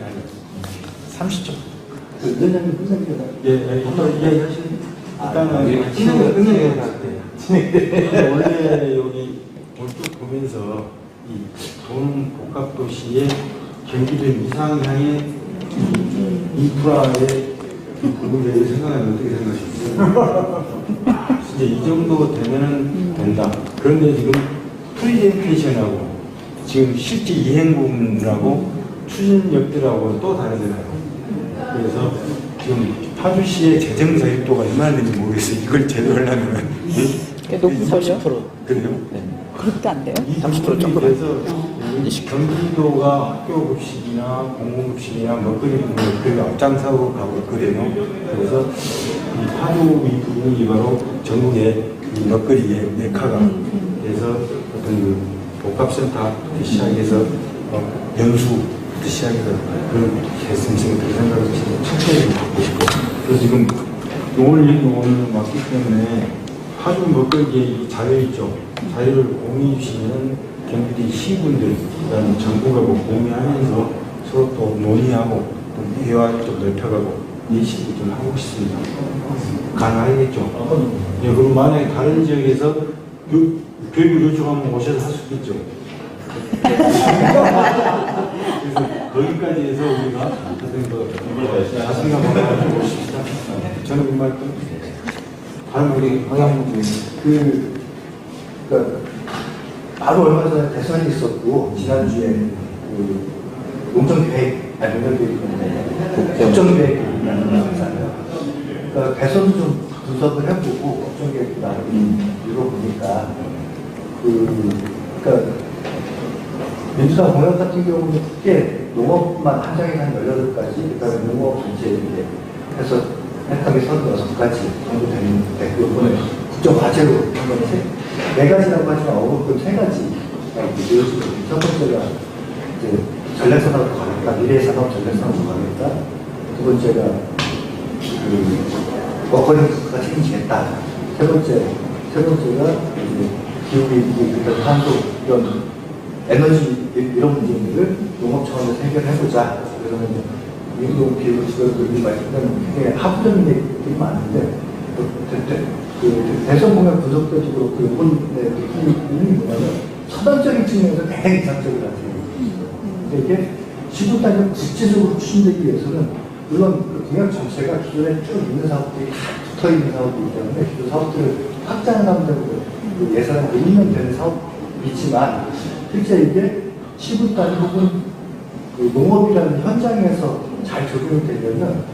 30초 위원장님 끝내주세요. 예, 한번 이야기 하시는 일단은 진행을 할때 원래 여기 올쭉 보면서 이 도는 복합도시의 경기도의 이상향의 인프라의 부분에 생각하면 어떻게 생각하십니까? 이제 이 정도 되면은 된다. 그런데 지금 프리젠테이션하고 지금 실제 이행 부분하고 추진력들하고 또 다르잖아요. 그래서 지금 파주시의 재정 자율도가 얼마나 되는지 모르겠어요. 이걸 제대로 하려면 높을걸요? 30% 그래요? 네. 그렇게 안 돼요? 30% 조금 해서 경기도가 학교 급식이나 공공급식이나 먹거리 부분을 앞장서고 가고 있거든요. 그래서 이 파주 이 부분이 바로 전국의 이 먹거리의 메카가 그래서 어떤 그 복합센터부터 시작해서 연수부터 시작해서 그런 했으면 그런 생각을 지금 천천히 좀 갖고 싶고 그래서 지금 오늘 맞기 때문에 파주 먹거리의 자율이죠. 자유를 공유해 주시는 경기도 시군들, 그다음에 정부가 공유하면서 서로 또 논의하고 또 대화 좀 넓혀가고 이 시기 좀 하고 싶습니다. 가능하겠죠? 예, 그럼 만약에 다른 지역에서 교육을 요청하면 오셔서 할 수 있죠. 그래서 거기까지 해서 우리가 어떤 거 자신감 가지고 오십시다. 저는 그 말씀. 다른 우리 방향분들 그러니까 바로 얼마 전에 대선이 있었고 지난주에 그 농정계획, 아니 농정계획, 국정계획이라는 거 있잖아요. 그러니까 대선도 좀 분석을 해보고 국정계획도 나름 읽어보니까 그러니까 민주당 공약 같은 경우는 크게 농업만 한 장에 한 18가지, 그다음에 농업 전체 이제 해서 핵하게 36가지 정도 되는데 그거는 국정과제로 한 건데 4가지라고 하지만 어렵고 3가지라고 이루어지거든요. 첫 번째가 이제 전략산업으로 가겠다, 미래산업 전략산업으로 가겠다. 두 번째가 먹거리 국가가 책임지겠다. 세 번째가 이제 기후위기, 탄소 이런 에너지 이런 문제들을 농업 차원에서 해결해보자. 그러면 인도 기후 지도들이 말씀하면 굉장히 하부적인 얘기들이 많은데 대선 공약 분석 때도 그렇고 이번에 느낌이 뭐냐면 서단적인 측면에서 대단히 이상적이라는 생각이 있어요. 근데 이게 시도 단위가 국제적으로 추진되기 위해서는 물론 그 공약 전체가 기존에 쭉 있는 사업들이 다 붙어 있는 사업이기 때문에 그 사업들을 확장하는 데도 예산을 늘리면 되는 사업이지만 실제 이게 시도 단위 혹은 그 농업이라는 현장에서 잘 적용이 되려면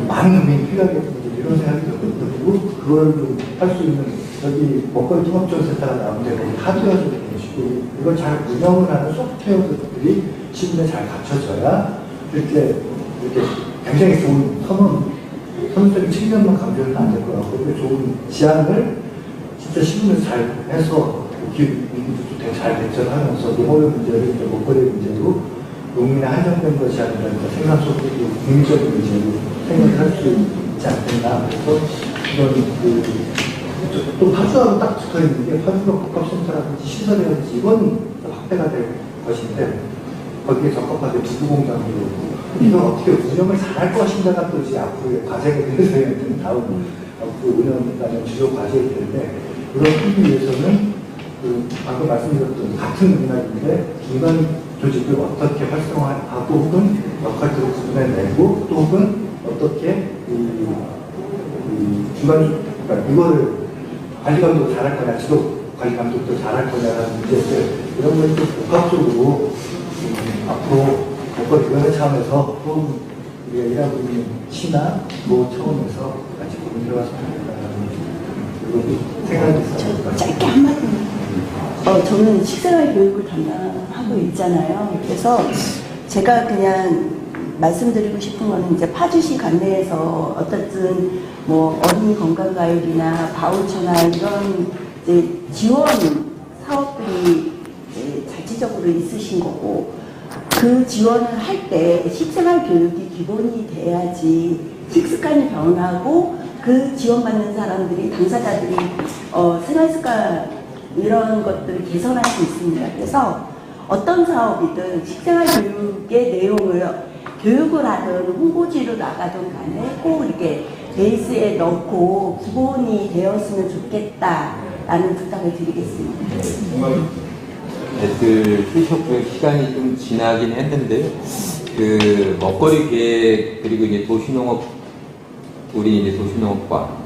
많은 금액이 필요하겠군요. 이런 생각이 들거든요. 그리고 그걸 좀 할 수 있는 여기 먹거리 통합지원센터가 나오는데 거기 하드웨어가 좀 계시고 이걸 잘 운영을 하는 소프트웨어들이 시군에 잘 갖춰져야 이렇게 굉장히 좋은 선언적인 측면만 강조는 안 될 것 같고 좋은 지향을 진짜 시군에서 잘 해서 기후위기도 되게 잘 대처하면서 농업의 문제를 먹거리의 문제로 농민에 한정된 것이 아니라 생산 속도 국민적인 문제로 생각할 수 있지 않겠나. 그래서 이런 또 파주하고 딱 붙어 있는 게 파주가 복합센터라든지 시설이라든지 이건 확대가 될 것인데 거기에 적합하게 두부공장도 있고 이걸 어떻게 운영을 잘할 것인가가 또 이제 앞으로의 과제가 되는 다음 앞으로 운영하는 주요 과제일 텐데 그걸 하기 위해서는 방금 말씀드렸던 같은 맥락인데 중간 조직을 어떻게 활성화하고 혹은 역할들을 구분해내고 또 혹은 어떻게 중간 그러니까 이거를 관리감독 잘할 거냐 지도 관리감독도 잘할 거냐라는 문제들 이런 걸 좀 복합적으로 앞으로 먹거리 차원에서 혹은 우리가 일하고 있는 시나 도 차원에서 같이 고민해봤으면 좋겠다는 생각이 있어요. 짧게 한마디. 저는 식생활 교육을 담당하고 있잖아요. 그래서 제가 그냥 말씀드리고 싶은 거는 이제 파주시 관내에서 어떻든 뭐 어린이 건강가육이나 바우처나 이런 이제 지원 사업들이 자체적으로 있으신 거고, 그 지원을 할 때 식생활 교육이 기본이 돼야지 식습관이 변하고 그 지원받는 사람들이, 당사자들이 생활습관 이런 것들을 개선할 수 있습니다. 그래서 어떤 사업이든 식생활 교육의 내용을 교육을 하든 홍보지로 나가든 간에 꼭 이렇게 베이스에 넣고 기본이 되었으면 좋겠다라는 부탁을 드리겠습니다. 애들 휴식 시간이 좀 지나긴 했는데, 그 먹거리 계획, 그리고 이제 도시농업, 우리 이제 도시농업과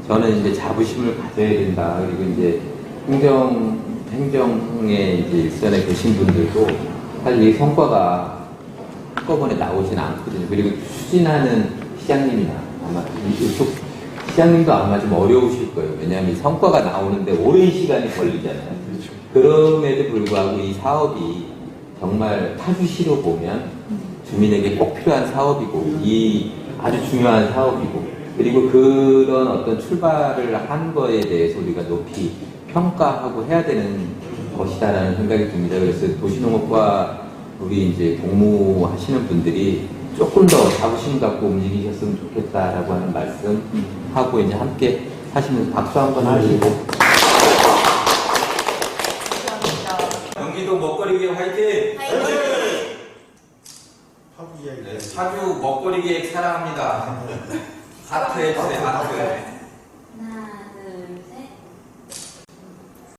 저는 이제 자부심을 가져야 된다. 그리고 이제 행정에 이제 일선에 계신 분들도 사실 이 성과가 한꺼번에 나오진 않거든요. 그리고 추진하는 시장님이나 아마 이쪽 시장님도 아마 좀 어려우실 거예요. 왜냐하면 이 성과가 나오는데 오랜 시간이 걸리잖아요. 그럼에도 불구하고 이 사업이 정말 파주시로 보면 주민에게 꼭 필요한 사업이고, 이 아주 중요한 사업이고, 그리고 그런 어떤 출발을 한 거에 대해서 우리가 높이 평가하고 해야 되는 것이다라는 생각이 듭니다. 그래서 도시농업과 우리 이제 공무하시는 분들이 조금 더 자부심 갖고 움직이셨으면 좋겠다라고 하는 말씀 하고 이제 함께 하시면서 박수 한번 하시고. 경기도 먹거리 계획 화이팅! 파주 먹거리 계획 사랑합니다. 하트 해주세요, 하트.